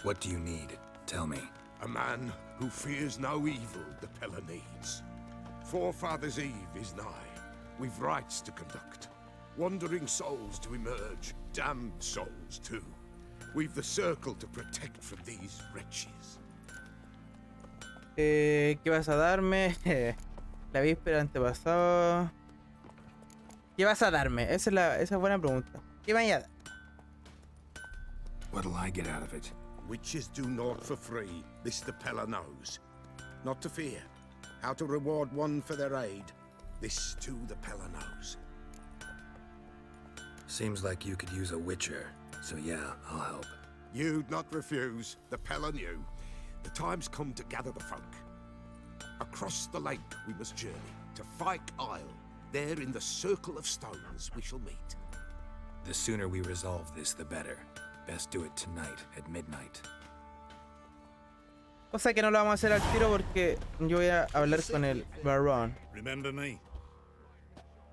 [SPEAKER 6] What do you need? Tell me.
[SPEAKER 11] A man who fears no evil the Pella needs. Forefathers' Eve is nigh. We've rites to conduct. Wandering souls to emerge. Damned souls, too. We've the circle to protect from these wretches.
[SPEAKER 1] ¿Qué vas a darme? La víspera antepasado. ¿Qué vas a darme? Esa es buena pregunta. ¿Qué me vaya a dar?
[SPEAKER 6] What'll I get out of it?
[SPEAKER 11] Witches do naught for free. This the Pella knows. Not to fear. How to reward one for their aid. This too the Pella knows.
[SPEAKER 6] Seems like you could use a witcher, so yeah, I'll help.
[SPEAKER 11] You'd not refuse. The Pella knew. The time's come to gather the folk. Across the lake we must journey to Fyke Isle. There in the circle of stones we shall meet.
[SPEAKER 6] The sooner we resolve this, the better. Best do it tonight at midnight.
[SPEAKER 1] Cosa que no lo vamos a hacer al tiro porque yo voy a hablar con el varón.
[SPEAKER 10] Remember me?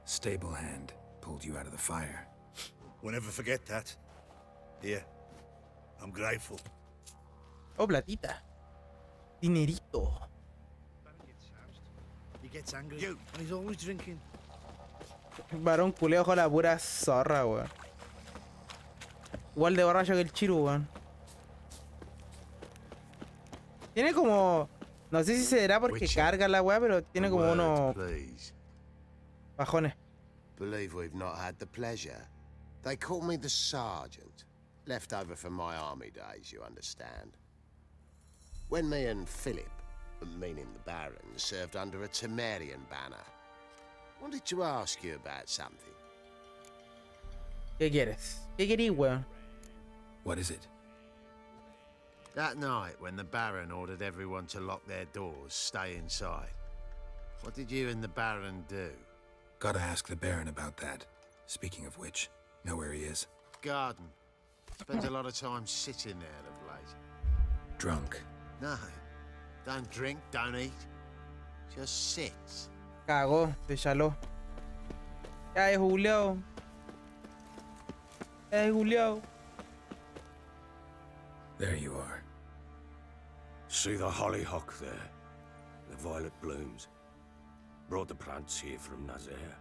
[SPEAKER 6] Stable hand pulled you out of the fire.
[SPEAKER 10] We'll never forget that. Here. I'm grateful.
[SPEAKER 1] Oh, platita. Dinerito.
[SPEAKER 10] He gets angry. And he's always drinking.
[SPEAKER 1] Varón culeo con la pura zorra, weón. Igual de borracho que el Chiru, weón. Tiene como... No sé si será porque carga la weá, pero tiene como unos bajones.
[SPEAKER 12] Believe we've not had the pleasure. They call me the Sergeant. Left over from my army days, you understand. When me and Philip, meaning the Baron, served under a Temerian banner. Wanted to ask you about something.
[SPEAKER 1] ¿Qué quieres? ¿Qué querís, weón?
[SPEAKER 6] What is it?
[SPEAKER 13] That night, when the Baron ordered everyone to lock their doors, stay inside, what did you and the Baron do?
[SPEAKER 6] Gotta ask the Baron about that. Speaking of which, know where he is?
[SPEAKER 13] Garden. Spends a lot of time sitting there of late.
[SPEAKER 6] Drunk.
[SPEAKER 13] No. Don't drink, don't eat. Just sits.
[SPEAKER 1] Cagó, se chaló. Ya es Julio. Es Julio.
[SPEAKER 6] There you are.
[SPEAKER 11] See the hollyhock there? The violet blooms. Brought the plants here from Nazaire.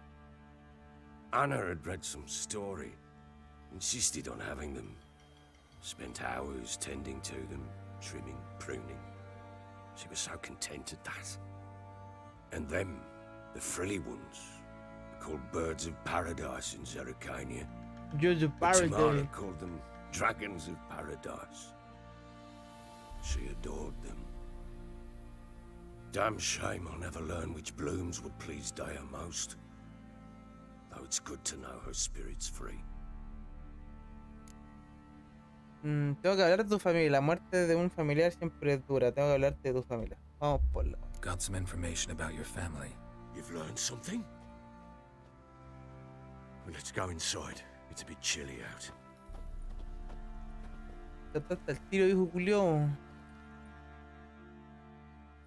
[SPEAKER 11] Anna had read some story. Insisted on having them. Spent hours tending to them, trimming, pruning. She was so content at that. And them, the frilly ones, called birds of paradise in Zerrikania.
[SPEAKER 1] Birds of
[SPEAKER 11] Tamara
[SPEAKER 1] paradise.
[SPEAKER 11] called them dragons of paradise. She adored them. Damn shame I'll never learn which blooms would please Dea most. Though it's good to know her spirit's free.
[SPEAKER 1] Tengo que hablar de tu familia. La muerte de un familiar siempre es dura. Tengo que hablarte de tu familia. Vamos por la.
[SPEAKER 6] Got some information about your family.
[SPEAKER 11] You've learned something? Well, let's go inside. It's a bit chilly out.
[SPEAKER 1] Trataste el tiro, hijo Julio.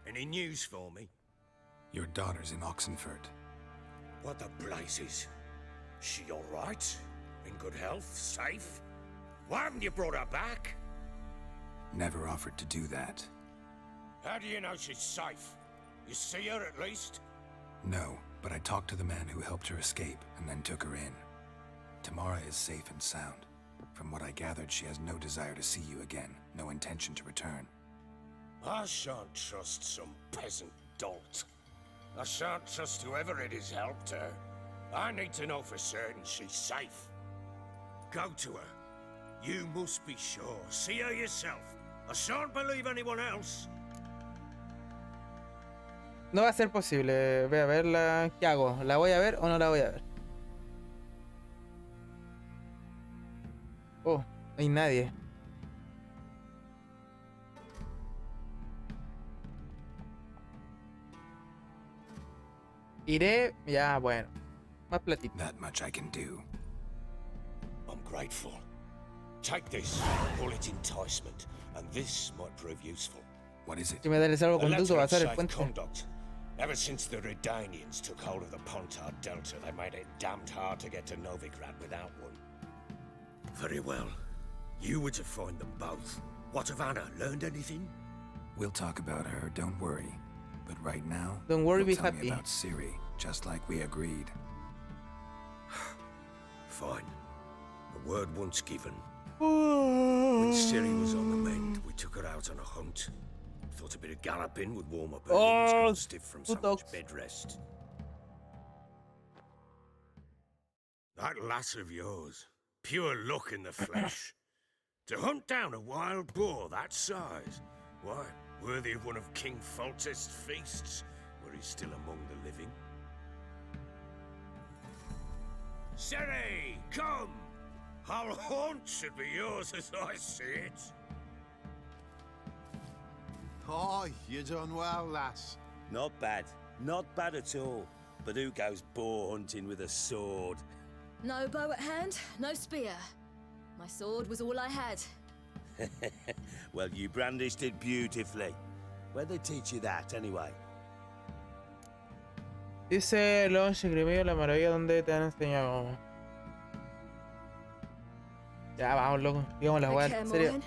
[SPEAKER 11] Any news for me?
[SPEAKER 6] Your daughter's in Oxenford.
[SPEAKER 11] What the blazes? She all right? In good health? Safe? Why haven't you brought her back?
[SPEAKER 6] Never offered to do that.
[SPEAKER 11] How do you know she's safe? You see her at least?
[SPEAKER 6] No, but I talked to the man who helped her escape and then took her in. Tamara is safe and sound. From what I gathered, she has no desire to see you again, no intention to return.
[SPEAKER 11] I shan't trust some peasant dolt. I shan't trust whoever it is helped her. I need to know for certain she's safe. Go to her. You must be sure. See her yourself. I shan't believe anyone else.
[SPEAKER 1] No va a ser posible. Voy a verla. ¿Qué hago? ¿La voy a ver o no la voy a ver? Oh, no hay nadie. Iré. Ya, bueno. Más platito.
[SPEAKER 6] That much I can do.
[SPEAKER 11] I'm grateful. Take this, call it enticement, and this might prove useful.
[SPEAKER 6] What is it?
[SPEAKER 1] Si me da el
[SPEAKER 11] A
[SPEAKER 1] conducto va a
[SPEAKER 11] letter of
[SPEAKER 1] ser el
[SPEAKER 11] safe
[SPEAKER 1] puente.
[SPEAKER 11] conduct. Ever since the Redanians took hold of the Pontard Delta, they made it damned hard to get to Novigrad without one. Very well. You were to find them both. What of Anna? Learned anything?
[SPEAKER 6] We'll talk about her, don't worry. But right now,
[SPEAKER 1] Don't worry,
[SPEAKER 6] you'll
[SPEAKER 1] be
[SPEAKER 6] tell me
[SPEAKER 1] happy.
[SPEAKER 6] about Ciri, just like we agreed.
[SPEAKER 11] Fine. A word once given. When Ciri was on the mend, we took her out on a hunt. Thought a bit of galloping would warm up her limbs,
[SPEAKER 1] Oh,
[SPEAKER 11] got stiff from so
[SPEAKER 1] puto.
[SPEAKER 11] much bed rest. That lass of yours, pure luck in the flesh. To hunt down a wild boar that size, why, worthy of one of King Foltest's feasts, were he still among the living. Ciri, come! Our haunt should be yours as I see it.
[SPEAKER 10] Oh, you done well, lass.
[SPEAKER 14] Not bad. Not bad at all. But who goes boar hunting with a sword?
[SPEAKER 15] No bow at hand, no spear. My sword was all I had.
[SPEAKER 14] Well, you brandished it beautifully. Where'd they teach you that, anyway?
[SPEAKER 1] Dice el once Grimillo, la maravilla donde te han enseñado. Ya, vamos, loco. Digamos las weas. En serio.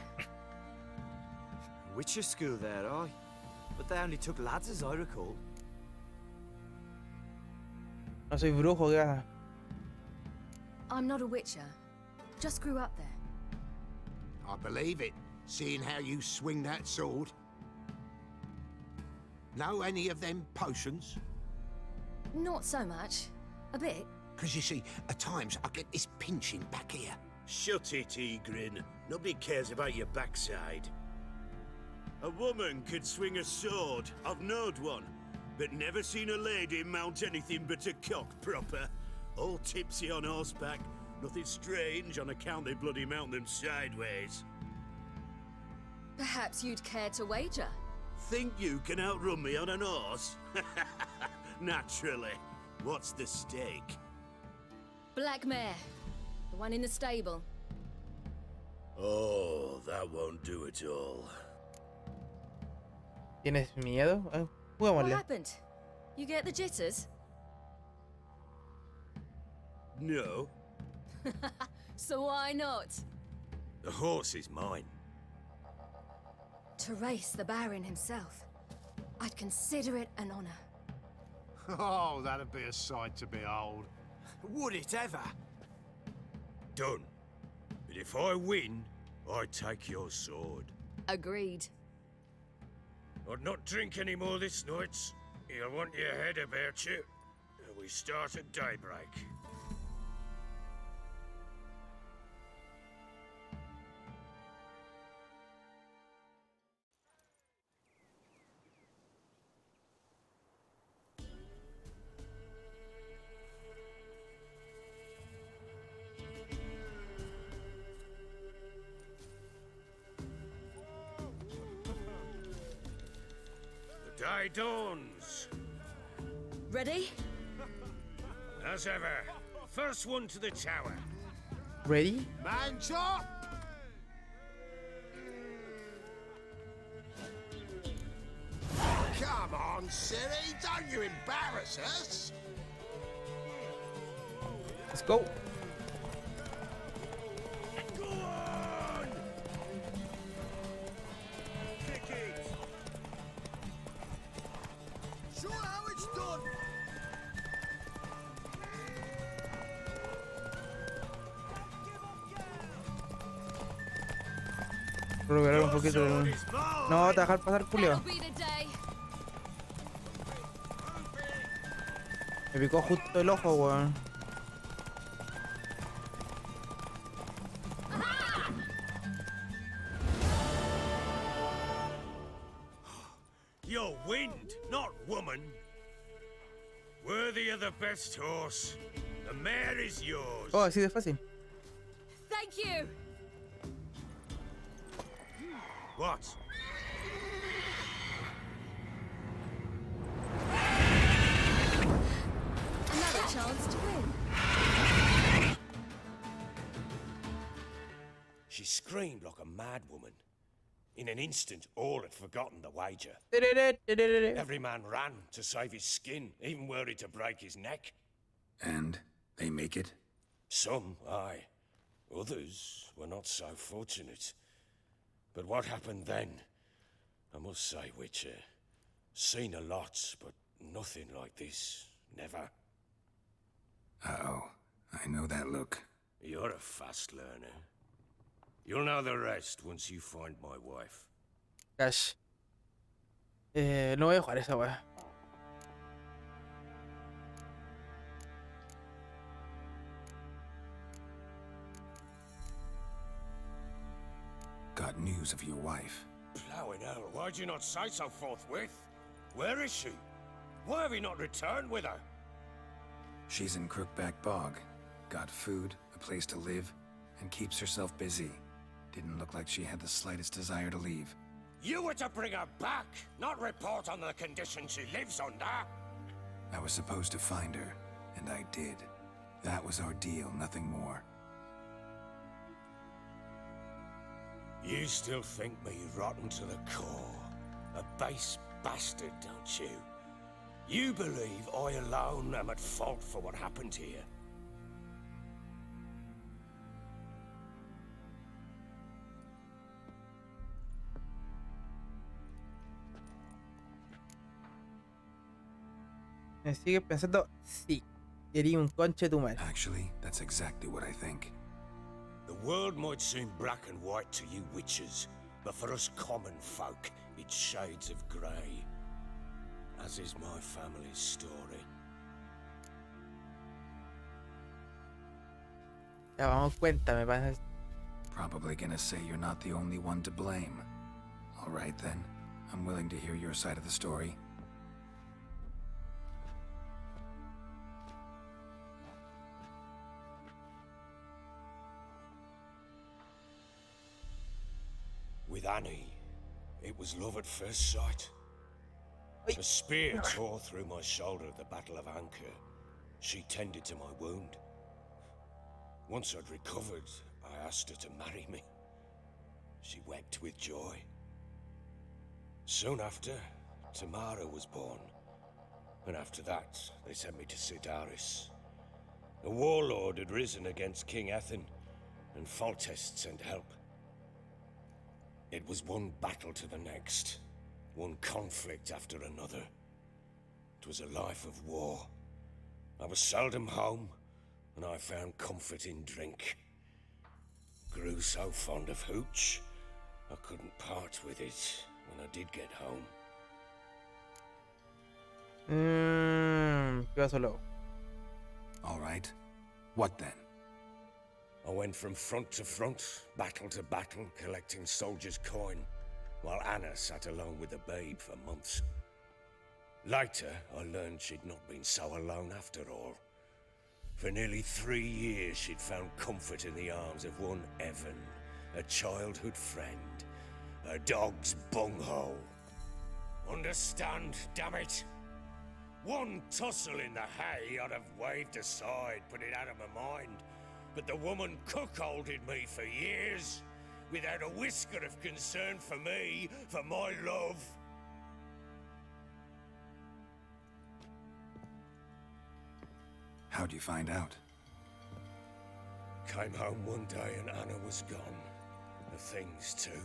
[SPEAKER 7] Witcher school there, aye. But they only took lads as I recall.
[SPEAKER 1] No soy brujo, ¿qué pasa?
[SPEAKER 15] I'm not a witcher. Just grew up there.
[SPEAKER 12] I believe it, seeing how you swing that sword. Know any of them potions?
[SPEAKER 15] Not so much. A bit.
[SPEAKER 4] Because you see, at times I get this pinching back here.
[SPEAKER 14] Shut it, Egrin. Nobody cares about your backside. A woman could swing a sword. I've knowed one. But never seen a lady mount anything but a cock proper. All tipsy on horseback. Nothing strange on account they bloody mount them sideways.
[SPEAKER 15] Perhaps you'd care to wager?
[SPEAKER 14] Think you can outrun me on an horse? Naturally. What's the stake?
[SPEAKER 15] Black mare. The one in the stable.
[SPEAKER 14] Oh, that won't do it all.
[SPEAKER 1] ¿Tienes miedo?
[SPEAKER 15] What
[SPEAKER 1] Jugámosle.
[SPEAKER 15] happened? You get the jitters?
[SPEAKER 14] No,
[SPEAKER 15] So why not?
[SPEAKER 14] the horse is mine.
[SPEAKER 15] To race the Baron himself. I'd consider it an honor.
[SPEAKER 13] Oh, that'd be a sight to behold.
[SPEAKER 7] Would it ever?
[SPEAKER 14] Done. But if I win, I take your sword.
[SPEAKER 15] Agreed.
[SPEAKER 14] I'd not drink any more this night. You'll want your head about you. We start at daybreak. The day dawns.
[SPEAKER 15] Ready?
[SPEAKER 14] As ever, first one to the tower.
[SPEAKER 1] Ready?
[SPEAKER 13] Man chop!
[SPEAKER 12] Come on, Siri, don't you embarrass us!
[SPEAKER 1] Let's go.
[SPEAKER 14] Go on! Kick it!
[SPEAKER 7] Sure how it's done.
[SPEAKER 1] Recuperar un poquito
[SPEAKER 14] Your sword
[SPEAKER 1] de...
[SPEAKER 14] is mine!
[SPEAKER 1] No, te dejar pasar, Julio.
[SPEAKER 15] That'll be the day.
[SPEAKER 1] Me picó justo el ojo, weón.
[SPEAKER 14] You're wind, not woman. Worthy of the best horse. The mare is yours.
[SPEAKER 1] Oh, así de fácil.
[SPEAKER 15] Thank you.
[SPEAKER 14] What?
[SPEAKER 15] Another chance to win.
[SPEAKER 16] She screamed like a mad woman. In an instant, all had forgotten the wager. Every man ran to save his skin, even worried to break his neck.
[SPEAKER 6] And they make it?
[SPEAKER 16] Some, aye. Others were not so fortunate. But what happened then? I must say, Witcher, seen a lot, but nothing like this. Never.
[SPEAKER 6] Uh-oh. I know that look.
[SPEAKER 16] You're a fast learner. You'll know the rest once you find my wife.
[SPEAKER 1] Cash. No voy a jugar esa weá.
[SPEAKER 6] Got news of your wife.
[SPEAKER 16] Plowing hell, why'd you not say so forthwith? Where is she? Why have you not returned with her?
[SPEAKER 6] She's in Crookback Bog. Got food, a place to live, and keeps herself busy. Didn't look like she had the slightest desire to leave.
[SPEAKER 16] You were to bring her back, not report on the conditions she lives under.
[SPEAKER 6] I was supposed to find her, and I did. That was our deal, nothing more.
[SPEAKER 16] You still think me rotten to the core. A base bastard, don't you? You believe I alone am at fault for what happened here.
[SPEAKER 1] ¿Me sigues pensando? Sí. Quería un conche tu madre.
[SPEAKER 6] Actually, that's exactly what I think.
[SPEAKER 16] The world might seem black and white to you witches, but for us common folk, it's shades of grey. As is my family's story.
[SPEAKER 1] Ya vamos, cuéntame.
[SPEAKER 6] Probably gonna say you're not the only one to blame. All right then, I'm willing to hear your side of the story.
[SPEAKER 16] With Annie, it was love at first sight. A spear tore through my shoulder at the Battle of Anchor. She tended to my wound. Once I'd recovered, I asked her to marry me. She wept with joy. Soon after, Tamara was born. And after that, they sent me to Sidaris. A warlord had risen against King Ethan, and Foltest sent help. It was one battle to the next, one conflict after another. It was a life of war. I was seldom home, and I found comfort in drink. Grew so fond of hooch, I couldn't part with it when I did get home.
[SPEAKER 1] ¿Qué pasó luego?
[SPEAKER 6] All right. What then?
[SPEAKER 16] I went from front to front, battle to battle, collecting soldiers' coin, while Anna sat alone with the babe for months. Later, I learned she'd not been so alone after all. For nearly 3 years, she'd found comfort in the arms of one Evan, a childhood friend, a dog's bunghole. Understand, damn it? One tussle in the hay I'd have waved aside, put it out of my mind. But the woman cuckolded me for years, without a whisker of concern for me, for my love.
[SPEAKER 6] How'd you find out?
[SPEAKER 16] Came home one day and Anna was gone. The things too.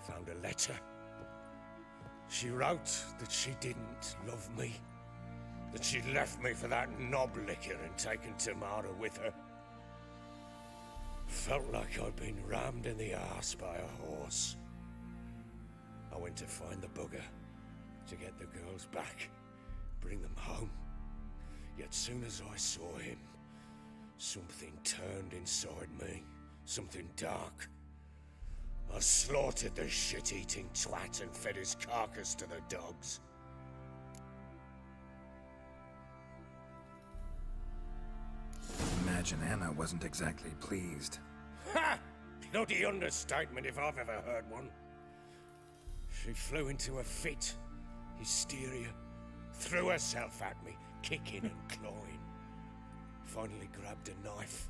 [SPEAKER 16] Found a letter. She wrote that she didn't love me. That she'd left me for that knob licker and taken Tamara with her. Felt like I'd been rammed in the arse by a horse. I went to find the bugger, to get the girls back, bring them home. Yet soon as I saw him, something turned inside me, something dark. I slaughtered the shit-eating twat and fed his carcass to the dogs.
[SPEAKER 6] Imagine Anna wasn't exactly pleased.
[SPEAKER 16] Ha! Bloody understatement if I've ever heard one. She flew into a fit, hysteria, threw herself at me, kicking and clawing. Finally grabbed a knife.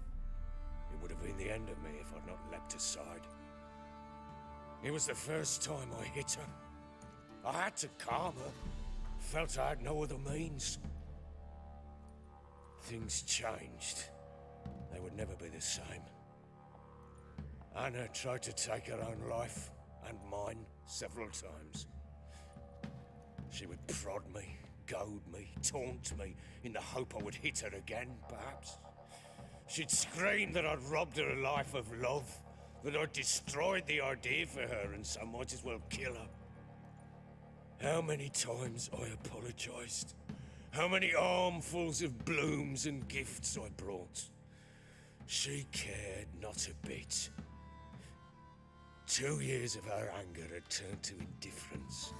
[SPEAKER 16] It would have been the end of me if I'd not leapt aside. It was the first time I hit her. I had to calm her. Felt I had no other means. Things changed. They would never be the same. Anna tried to take her own life, and mine, several times. She would prod me, goad me, taunt me, in the hope I would hit her again, perhaps. She'd scream that I'd robbed her a life of love, that I'd destroyed the idea for her, and so might as well kill her. How many times I apologized. How many armfuls of blooms and gifts I brought. She cared not a bit. 2 years of her anger had turned to indifference,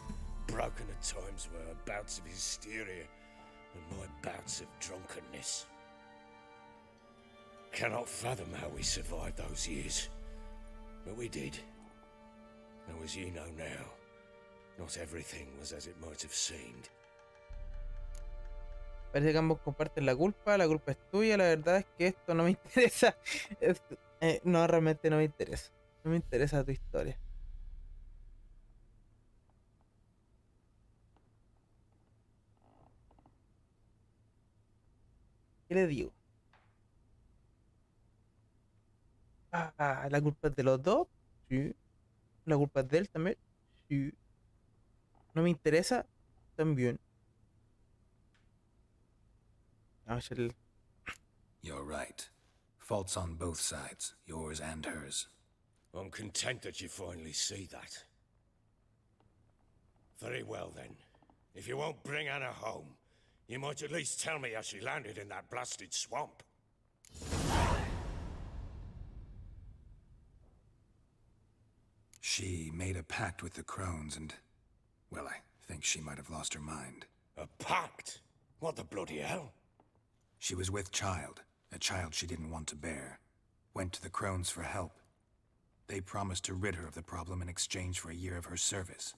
[SPEAKER 16] broken at times by her bouts of hysteria and my bouts of drunkenness. Cannot fathom how we survived those years, but we did. Though as you know now, not everything was as it might have seemed.
[SPEAKER 1] Parece que ambos comparten la culpa es tuya, la verdad es que esto no me interesa. No, realmente no me interesa. No me interesa tu historia. ¿Qué le digo? Ah, la culpa es de los dos. Sí. La culpa es de él también. Sí. No me interesa también.
[SPEAKER 6] You're right. Faults on both sides, yours and hers.
[SPEAKER 16] I'm content that you finally see that. Very well then. If you won't bring Anna home, you might at least tell me how she landed in that blasted swamp.
[SPEAKER 6] She made a pact with the crones and, well, I think she might have lost her mind.
[SPEAKER 16] A pact? What the bloody hell?
[SPEAKER 6] She was with child, a child she didn't want to bear. Went to the crones for help. They promised to rid her of the problem in exchange for a year of her service.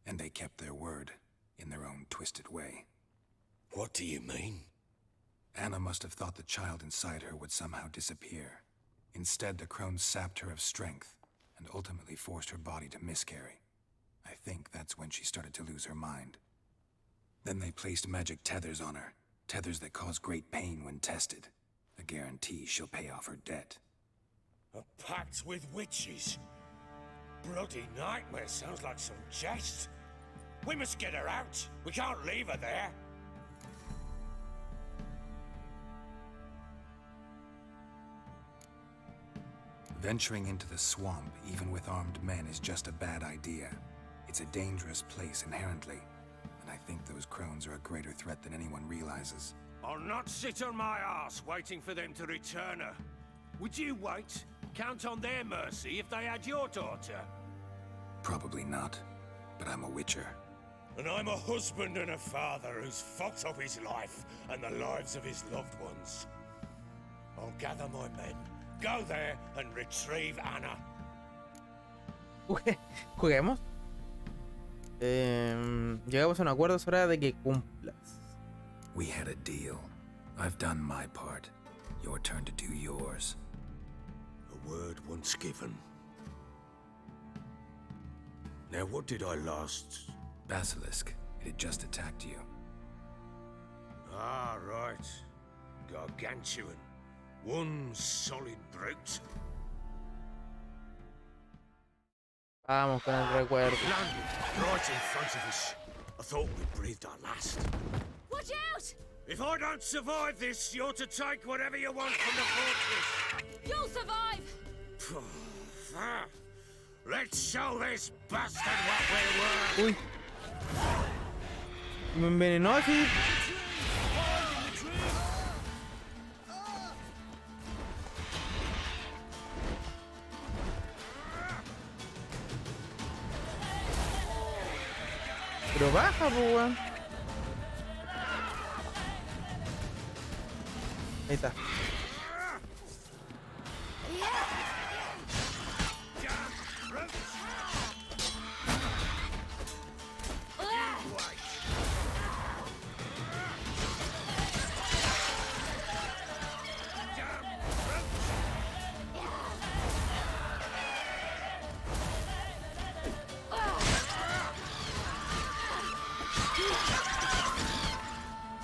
[SPEAKER 6] And they kept their word, in their own twisted way.
[SPEAKER 16] What do you mean?
[SPEAKER 6] Anna must have thought the child inside her would somehow disappear. Instead, the crones sapped her of strength, and ultimately forced her body to miscarry. I think that's when she started to lose her mind. Then they placed magic tethers on her, tethers that cause great pain when tested. A guarantee she'll pay off her debt.
[SPEAKER 16] A pact with witches? Bloody nightmare, sounds like some jest. We must get her out. We can't leave her there.
[SPEAKER 6] Venturing into the swamp, even with armed men, is just a bad idea. It's a dangerous place inherently, and I think those crones are a greater threat than anyone realizes.
[SPEAKER 16] I'll not sit on my ass waiting for them to return her. Would you wait? Count on their mercy if they had your daughter?
[SPEAKER 6] Probably not, but I'm a witcher.
[SPEAKER 16] And I'm a husband and a father who's fucked up his life and the lives of his loved ones. I'll gather my men, go there and retrieve Anna.
[SPEAKER 1] Juguemos. Llegamos a un acuerdo, es hora de que cumplas.
[SPEAKER 6] We had a deal. I've done my part. Your turn to do yours.
[SPEAKER 16] A word once given. Now what did I last...
[SPEAKER 6] Basilisk. It had just attacked you.
[SPEAKER 16] Ah, right. Gargantuan. One solid brute.
[SPEAKER 1] Vamos con el recuerdo.
[SPEAKER 16] Landed right in front of us. I thought we'd breathed our last.
[SPEAKER 15] Watch out!
[SPEAKER 16] If I don't survive this, you're to take whatever you want from the fortress.
[SPEAKER 15] You'll survive!
[SPEAKER 16] Let's show this bastard what we were.
[SPEAKER 1] Uy. Me envenenó así. Pero baja, pues, weón. Ahí está.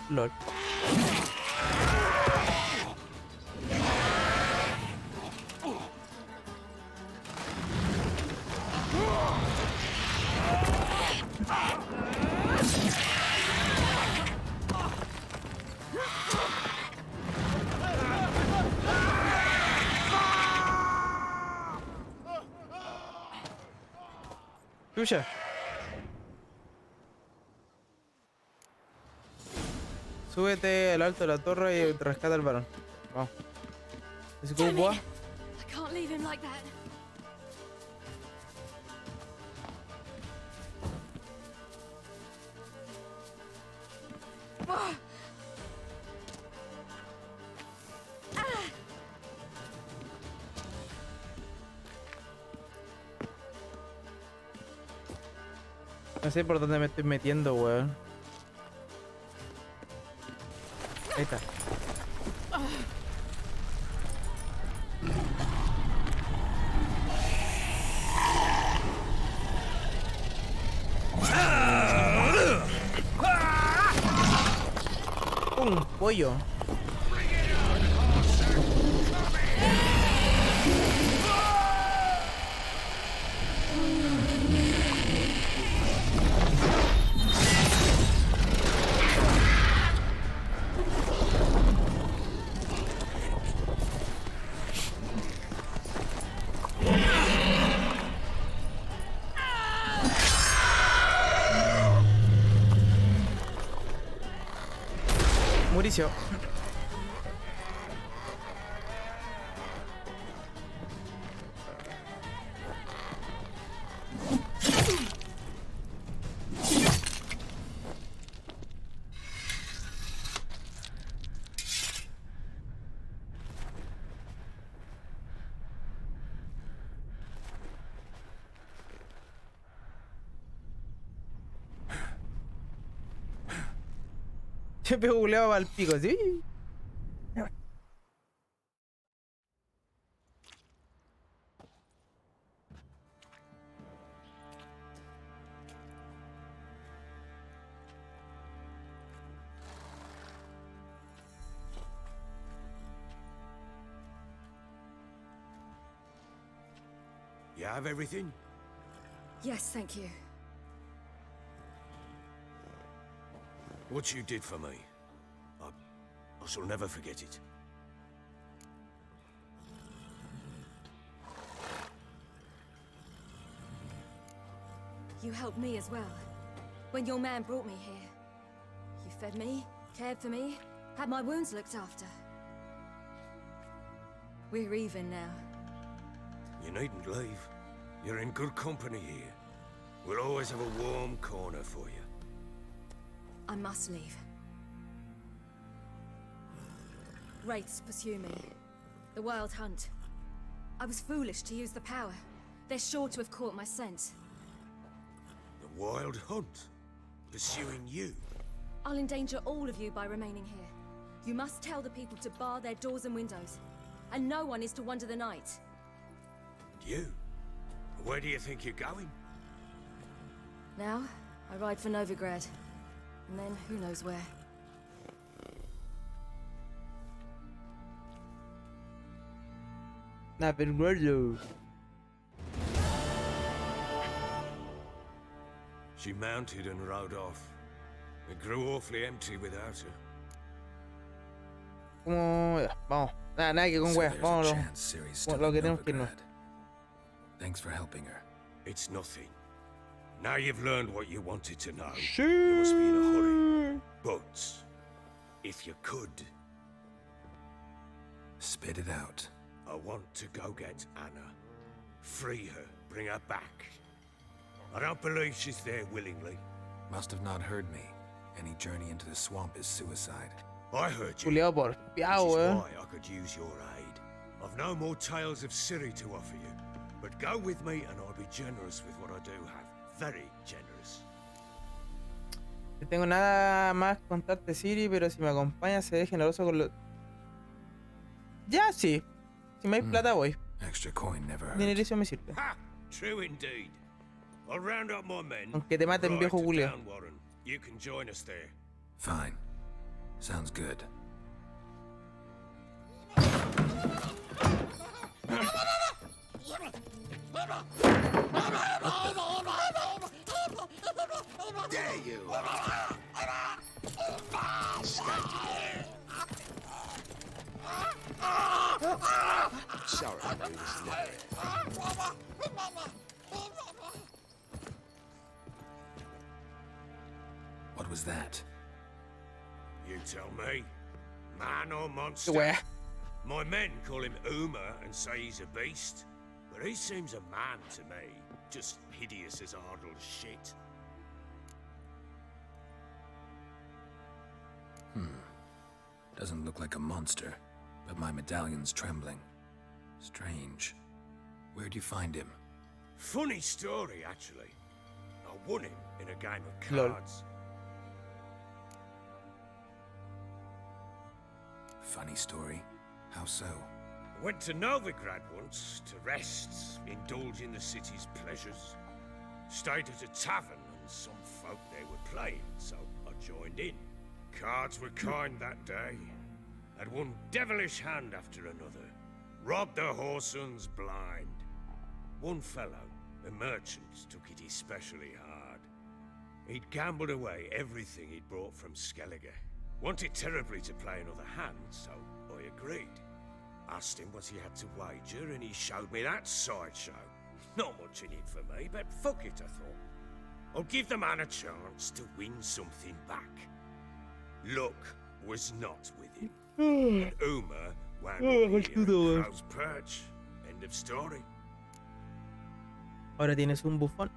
[SPEAKER 1] LOL. Escucha. Súbete al alto de la torre y rescata al varón. Vamos. Is it good, boy?
[SPEAKER 15] I can't leave him like that.
[SPEAKER 1] No sé por dónde me estoy metiendo, weón. Ahí está. ¡Pum! Pollo. Muricio. Che pego culeado al pico, ¿sí?
[SPEAKER 11] You have everything?
[SPEAKER 15] Yes, thank you.
[SPEAKER 11] What you did for me, I shall never forget it.
[SPEAKER 15] You helped me as well. When your man brought me here. You fed me, cared for me, had my wounds looked after. We're even now.
[SPEAKER 11] You needn't leave. You're in good company here. We'll always have a warm corner for you.
[SPEAKER 15] I must leave. Wraiths pursue me. The Wild Hunt. I was foolish to use the power. They're sure to have caught my scent.
[SPEAKER 11] The Wild Hunt? Pursuing you?
[SPEAKER 15] I'll endanger all of you by remaining here. You must tell the people to bar their doors and windows. And no one is to wander the night.
[SPEAKER 11] You? Where do you think you're going?
[SPEAKER 15] Now, I ride for Novigrad. And then, who knows where.
[SPEAKER 1] Novigrad.
[SPEAKER 11] She mounted and rode off. It grew awfully empty without her.
[SPEAKER 1] Como... ya, vamos. Nada que con
[SPEAKER 6] So
[SPEAKER 1] weas.
[SPEAKER 6] there's a
[SPEAKER 1] Vámonos.
[SPEAKER 6] chance Ciri's still
[SPEAKER 1] Lo que
[SPEAKER 6] in
[SPEAKER 1] tenemos que irnos.
[SPEAKER 6] Novigrad. Thanks for helping her.
[SPEAKER 11] It's nothing. Now you've learned what you wanted to know. You must be in a hurry. But, if you could...
[SPEAKER 6] Spit it out.
[SPEAKER 11] I want to go get Anna. Free her, bring her back. I don't believe she's there willingly.
[SPEAKER 6] Must have not heard me. Any journey into the swamp is suicide.
[SPEAKER 11] I heard you.
[SPEAKER 1] Culeado por
[SPEAKER 11] Which
[SPEAKER 1] piao,
[SPEAKER 11] is
[SPEAKER 1] eh.
[SPEAKER 11] why I could use your aid. I've no more tales of Ciri to offer you. But go with me and I'll be generous with what I do have. Very generous.
[SPEAKER 1] No tengo nada más que contarte, Siri, pero si me acompañas seré generoso con los... Ya, sí. Si me hay plata, voy.
[SPEAKER 6] Extra coin never hurt.
[SPEAKER 1] Dinericio me sirve.
[SPEAKER 11] Ha! True indeed. I'll round up my men.
[SPEAKER 1] Aunque te maten,
[SPEAKER 11] ride
[SPEAKER 1] viejo
[SPEAKER 11] to
[SPEAKER 1] Julio.
[SPEAKER 11] Down Warren. You can join us there.
[SPEAKER 6] Fine. Sounds good.
[SPEAKER 12] There you are. Escaped again. Sorry, we was late.
[SPEAKER 6] What was that?
[SPEAKER 11] You tell me. Man or monster?
[SPEAKER 1] Where?
[SPEAKER 11] My men call him Uma and say he's a beast. But he seems a man to me. Just hideous as Ardle's shit.
[SPEAKER 6] Doesn't look like a monster, but my medallion's trembling. Strange. Where'd you find him?
[SPEAKER 11] Funny story, actually. I won him in a game of
[SPEAKER 1] Lol.
[SPEAKER 11] cards.
[SPEAKER 6] Funny story. How so?
[SPEAKER 11] I went to Novigrad once to rest, indulge in the city's pleasures. Stayed at a tavern and some folk there were playing, so I joined in. Cards were kind that day. Had one devilish hand after another. Robbed the whoresun's blind. One fellow, a merchant, took it especially hard. He'd gambled away everything he'd brought from Skellige. Wanted terribly to play another hand, so I agreed. Asked him what he had to wager, and he showed me that sideshow. Not much in it for me, but fuck it, I thought. I'll give the man a chance to win something back. Luck was not with him. And Uma wound up here in Crow's Perch. End of story.
[SPEAKER 1] Ahora tienes un bufón.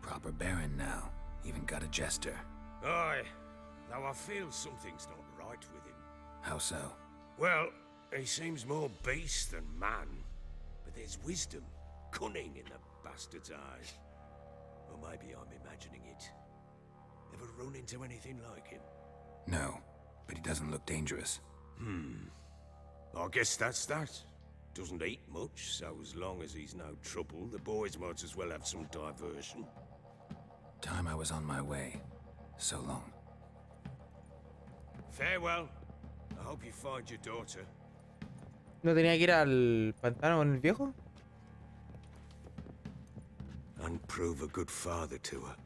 [SPEAKER 6] Proper baron now. Even got a jester.
[SPEAKER 11] Aye, though I feel something's not right with him.
[SPEAKER 6] How so?
[SPEAKER 11] Well, he seems more beast than man. But there's wisdom, cunning in the bastard's eyes. Or maybe I'm imagining it. Ever run into anything like him?
[SPEAKER 6] No, but he doesn't look dangerous.
[SPEAKER 11] I guess that's that. Doesn't eat much, so as long as he's no trouble, the boys might as well have some diversion.
[SPEAKER 6] Time I was on my way. So long.
[SPEAKER 11] Farewell. I hope you find your daughter.
[SPEAKER 1] ¿No tenía que ir al pantano con el viejo?
[SPEAKER 11] And prove a good father to her.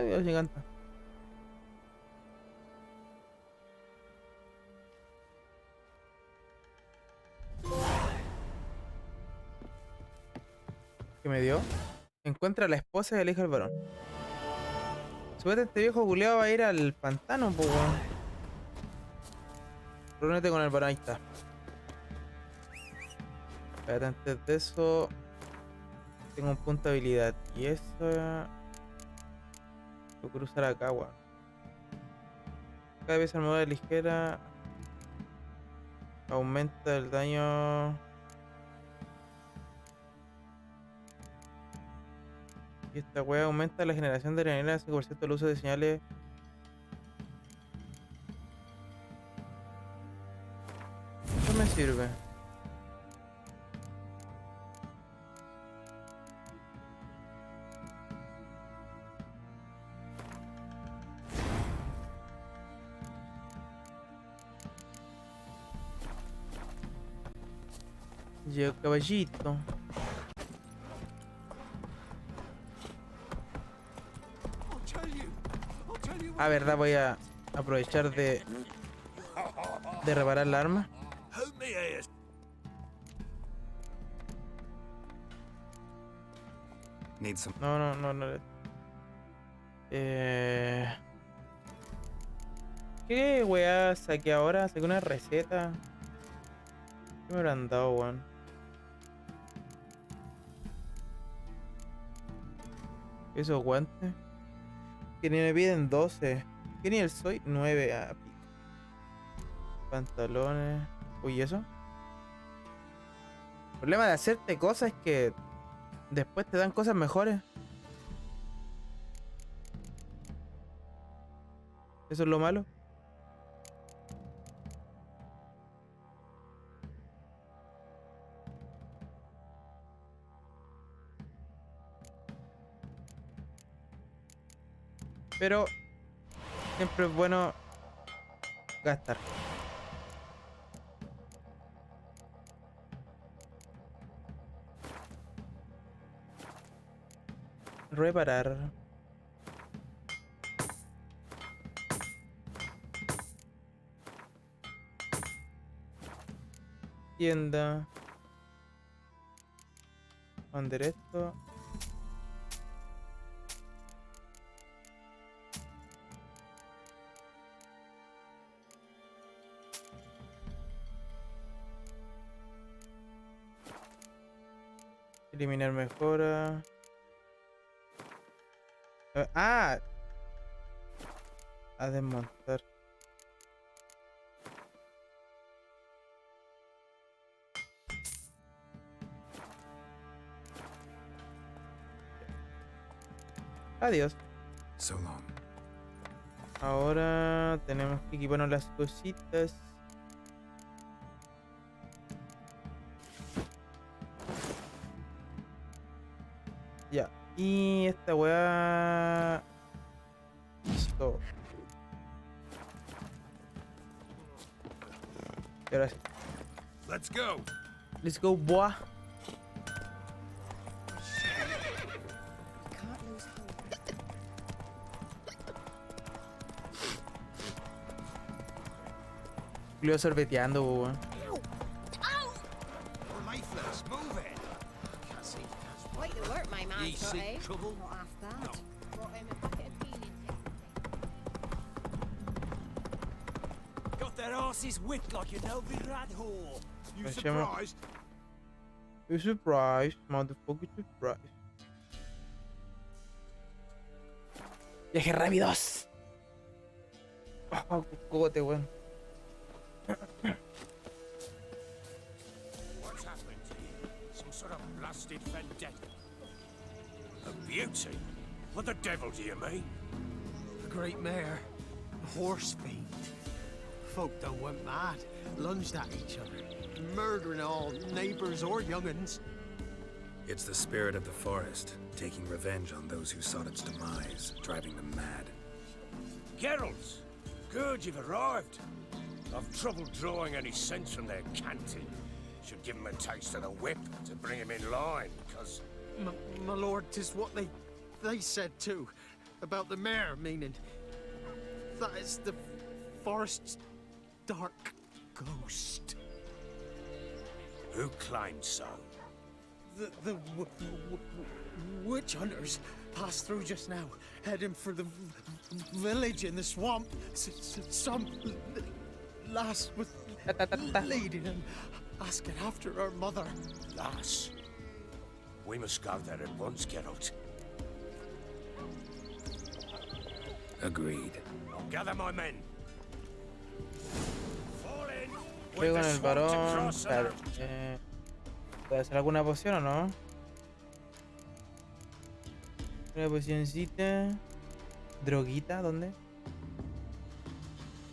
[SPEAKER 1] Dios, me encanta. ¿Qué me dio? Encuentra a la esposa y al hijo del varón. Supuestamente este viejo culeado va a ir al pantano, pues weón. Reúnete con el varón, ahí está. Espérate, antes de eso tengo un punto de habilidad. Y eso lo cruzar acá, weón. Cada vez armadura ligera aumenta el daño. Y esta wea aumenta la generación de adrenalina 5% del uso de señales. Esto me sirve. Llega caballito. Ah, verdad, voy a aprovechar de reparar la arma.
[SPEAKER 6] Need some.
[SPEAKER 1] No. ¿Qué weá saqué ahora? Saqué una receta. ¿Qué me habrán dado, weón? Esos guantes. Que ni me piden 12. ¿Qué nivel soy? 9. Ah, pantalones. Uy, ¿eso? El problema de hacerte cosas es que después te dan cosas mejores. Eso es lo malo. Pero siempre es bueno gastar. Reparar. Tienda. Vender esto. Eliminar mejora. Ah. A desmontar. Adiós.
[SPEAKER 6] So long.
[SPEAKER 1] Ahora tenemos que equiparnos las cositas. Ya. Y esta weá. Listo. Y ahora sí.
[SPEAKER 11] Let's go.
[SPEAKER 1] Let's go, boy. Lo sorbeteando, weón.
[SPEAKER 7] Quite the work, my man.
[SPEAKER 4] Ye seek trouble?
[SPEAKER 7] Not half bad. Brought him a bucket of peeling. Got their asses whipped like a Novigrad whore.
[SPEAKER 11] You
[SPEAKER 1] Achemos.
[SPEAKER 11] surprised?
[SPEAKER 1] You surprised, motherfucker, surprised. Viaje rápidos. Oh, cocote, weón.
[SPEAKER 16] What's happened to you? Some sort of blasted vendetta? A beauty? What the devil do you mean?
[SPEAKER 7] The great mare. A horse fiend. Folk done went mad. Lunged at each other. Murdering all neighbors or young'uns.
[SPEAKER 6] It's the spirit of the forest, taking revenge on those who sought its demise, driving them mad.
[SPEAKER 16] Geralt! Good, you've arrived. I've trouble drawing any sense from their canting. Should give 'em a taste of the whip to bring 'em in line, because...
[SPEAKER 7] My lord, 'tis what they said too. About the mare, meaning... That is the forest's dark ghost.
[SPEAKER 16] Who claims so?
[SPEAKER 7] The witch hunters passed through just now, heading for the village in the swamp. Some lass was leading and asking after her mother.
[SPEAKER 16] Lass? We must go there at once, Geralt.
[SPEAKER 6] Agreed.
[SPEAKER 16] I'll gather my men. Fall in.
[SPEAKER 1] Voy con el varón. Espérate, ¿puedo hacer alguna poción o no? Una pocioncita. Droguita, ¿dónde?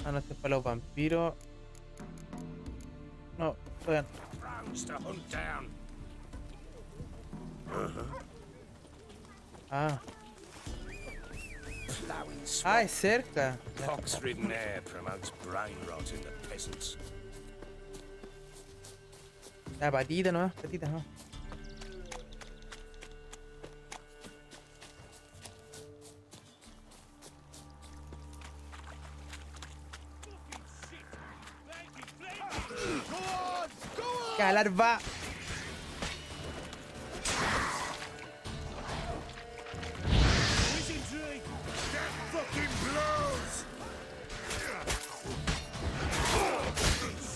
[SPEAKER 1] Ah, no, este es para los vampiros. No, todavía no.
[SPEAKER 16] Rounds to hunt down.
[SPEAKER 1] Ah.
[SPEAKER 16] Plowing
[SPEAKER 1] Ah, es cerca.
[SPEAKER 16] Pox-ridden air promotes brain rot in the peasants.
[SPEAKER 1] La patita nomás, patita no. Calar va.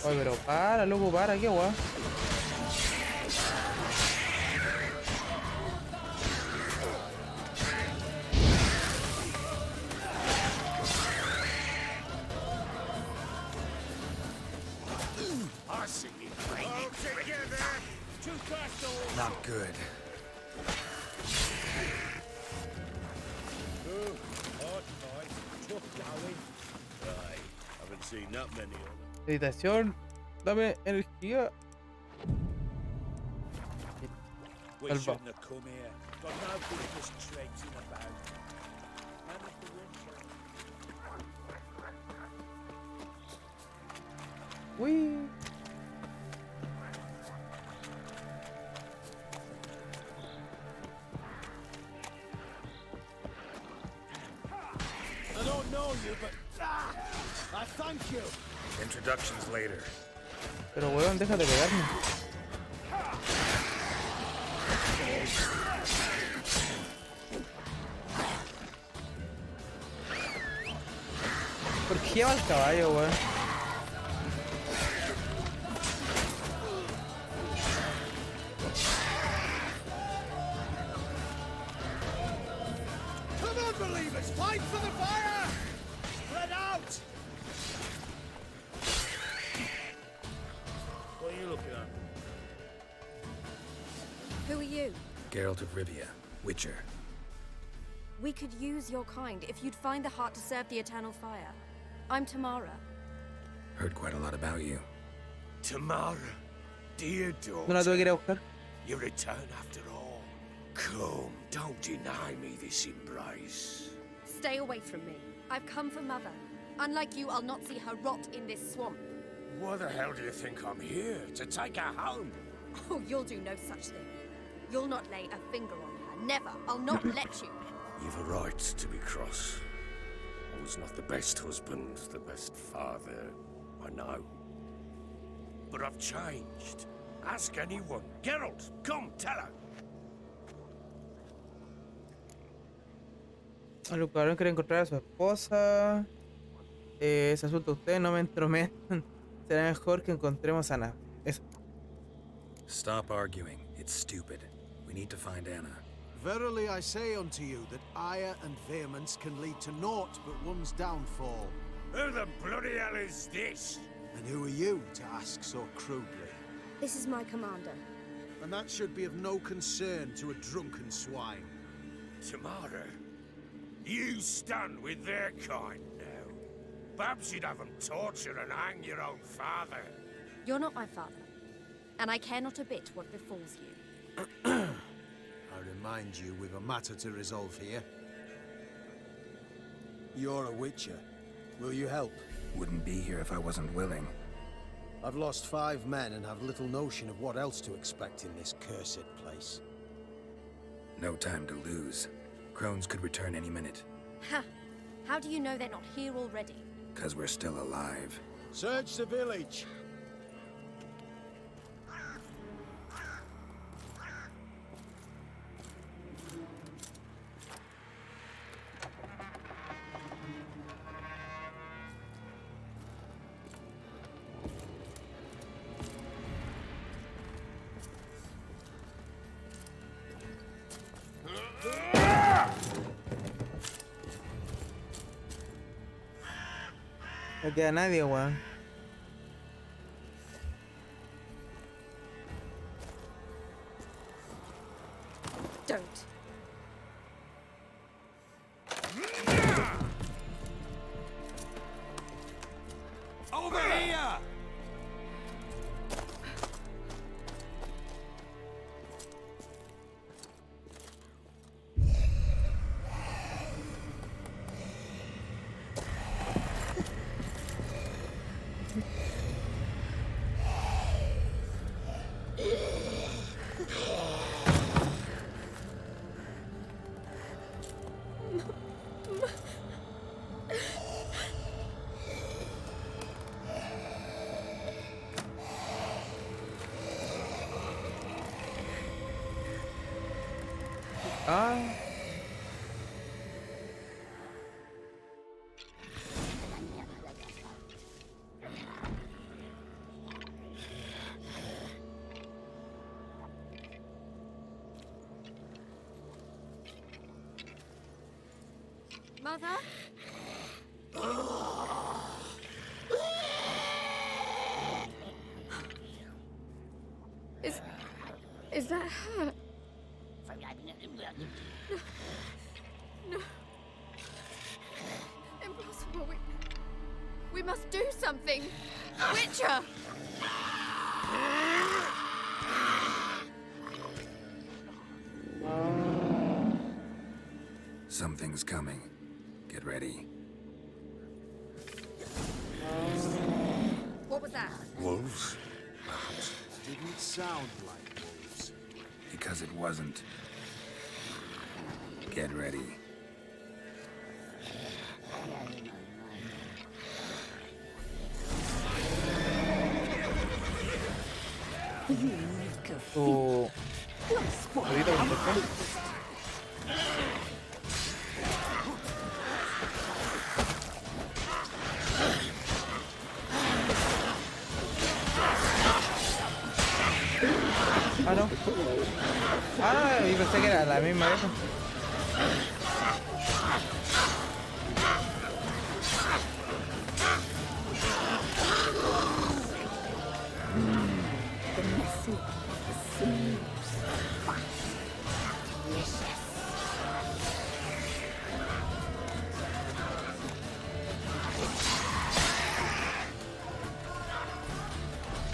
[SPEAKER 1] Oye, pero para, loco, para, qué guay.
[SPEAKER 6] Not good.
[SPEAKER 14] Haven't seen that many of them.
[SPEAKER 1] Meditación, dame energía.
[SPEAKER 10] We
[SPEAKER 1] Salva.
[SPEAKER 10] shouldn't have come here. Got no business traipsing about. Man of the winter.
[SPEAKER 1] Uy.
[SPEAKER 7] I don't know you, but I thank you.
[SPEAKER 6] Introductions later.
[SPEAKER 1] Pero weón, deja de pegarme. ¿Por qué va el caballo, weón?
[SPEAKER 7] Come on, believers, fight for the fire! Spread out!
[SPEAKER 14] What are you looking at?
[SPEAKER 15] Who are you?
[SPEAKER 6] Geralt of Rivia, Witcher.
[SPEAKER 15] We could use your kind if you'd find the heart to serve the eternal fire. I'm Tamara.
[SPEAKER 6] Heard quite a lot about you.
[SPEAKER 16] Tamara, dear daughter.
[SPEAKER 1] ¿No la tuve que ir a buscar?
[SPEAKER 16] You return after all. Come, don't deny me this embrace.
[SPEAKER 15] Stay away from me. I've come for Mother. Unlike you, I'll not see her rot in this swamp.
[SPEAKER 16] Why the hell do you think I'm here? To take her home?
[SPEAKER 15] Oh, you'll do no such thing. You'll not lay a finger on her. Never. I'll not let you.
[SPEAKER 16] You've a right to be cross. I was not the best husband, the best father, I know. But I've changed. Ask anyone. Geralt, come, tell her.
[SPEAKER 1] El luchador quiere encontrar a su esposa. Ese asunto ustedes no me entrometan. Será mejor que encontremos a Ana. Eso.
[SPEAKER 6] Stop arguing. It's stupid. We need to find Anna.
[SPEAKER 17] Verily I say unto you that ire and vehemence can lead to naught but one's downfall.
[SPEAKER 11] Who the bloody hell is this?
[SPEAKER 7] And who are you to ask so crudely?
[SPEAKER 15] This is my commander.
[SPEAKER 7] And that should be of no concern to a drunken swine.
[SPEAKER 11] Tamara, you stand with their kind now. Perhaps you'd have them torture and hang your own father.
[SPEAKER 15] You're not my father, and I care not a bit what befalls you.
[SPEAKER 7] I remind you, we've a matter to resolve here. You're a witcher. Will you help?
[SPEAKER 6] Wouldn't be here if I wasn't willing.
[SPEAKER 7] I've lost 5 men and have little notion of what else to expect in this cursed place.
[SPEAKER 6] No time to lose. Crones could return any minute.
[SPEAKER 15] Ha! How do you know they're not here already?
[SPEAKER 6] 'Cause we're still alive.
[SPEAKER 7] Search the village!
[SPEAKER 1] No queda nadie, weón.
[SPEAKER 15] Don't.
[SPEAKER 11] Over here!
[SPEAKER 1] Ah.
[SPEAKER 15] Mother? Is that her? No. Impossible. We must do something. Witcher!
[SPEAKER 6] Something's coming. Get ready.
[SPEAKER 15] What was that?
[SPEAKER 11] Wolves?
[SPEAKER 7] Didn't sound like wolves.
[SPEAKER 6] Because it wasn't. Get ready.
[SPEAKER 1] Tu... Ahorita contestó. Ah, no. Ah, yo pensé que era la misma vez.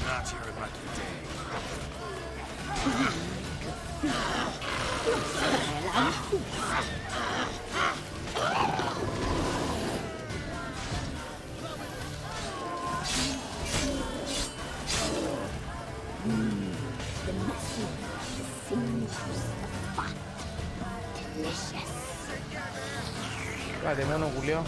[SPEAKER 11] Not your lucky day.
[SPEAKER 1] Vale, mono culiao.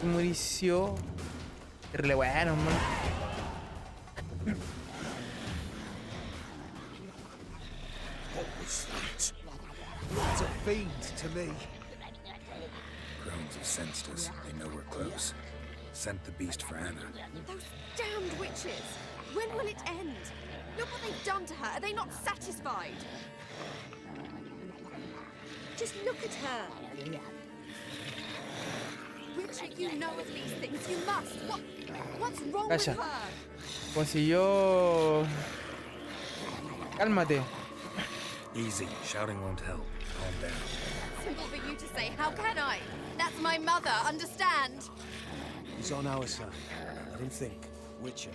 [SPEAKER 1] Murició. Terrible bueno, man.
[SPEAKER 7] What was that? It's a fiend to me.
[SPEAKER 6] Crones have sensed us. They know we're close. Sent the beast for Anna.
[SPEAKER 15] Those damned witches! When will it end? Look what they've done to her. Are they not satisfied? Just look at her. Witcher, you know of these things. You must. What's wrong with
[SPEAKER 1] Calla.
[SPEAKER 15] her?
[SPEAKER 1] Pues si yo... Cálmate.
[SPEAKER 6] Easy. Shouting won't help. Calm down.
[SPEAKER 15] Simple for you to say. How can I? That's my mother. Understand?
[SPEAKER 17] He's on our side. Let him think. Witcher.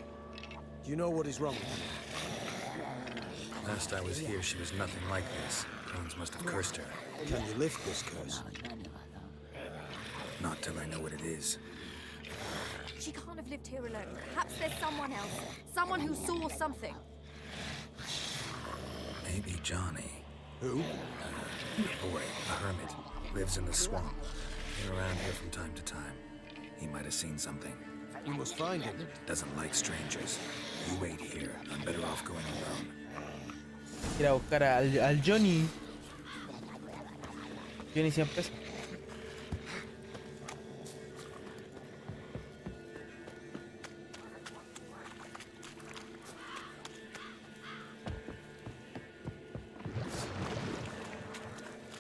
[SPEAKER 17] Do you know what is wrong with her?
[SPEAKER 6] Last I was here, she was nothing like this. Crones must have cursed her.
[SPEAKER 17] Can you lift this curse?
[SPEAKER 6] Not till I know what it is.
[SPEAKER 15] She can't have lived here alone. Perhaps there's someone else. Someone who saw something.
[SPEAKER 6] Maybe Johnny.
[SPEAKER 17] Who?
[SPEAKER 6] A boy, a hermit. Lives in the swamp. Been around here from time to time. He might have seen something.
[SPEAKER 17] We must find him.
[SPEAKER 6] Doesn't like strangers. You wait here. I'm better off going alone.
[SPEAKER 1] Ir a buscar al Johnny. Johnny 100 pesos.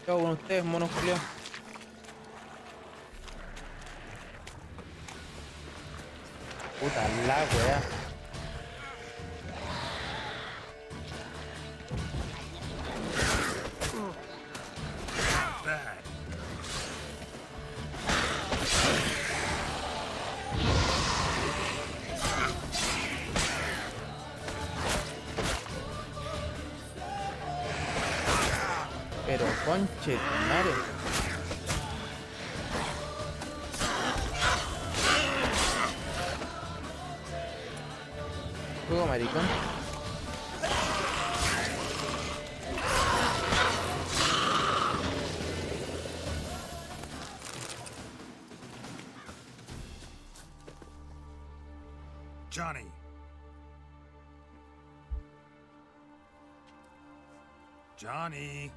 [SPEAKER 1] ¿Qué hago con ustedes, monos culiados? Puta la weá. Pero conche tu madre. Juego maricón.
[SPEAKER 6] Johnny! Johnny!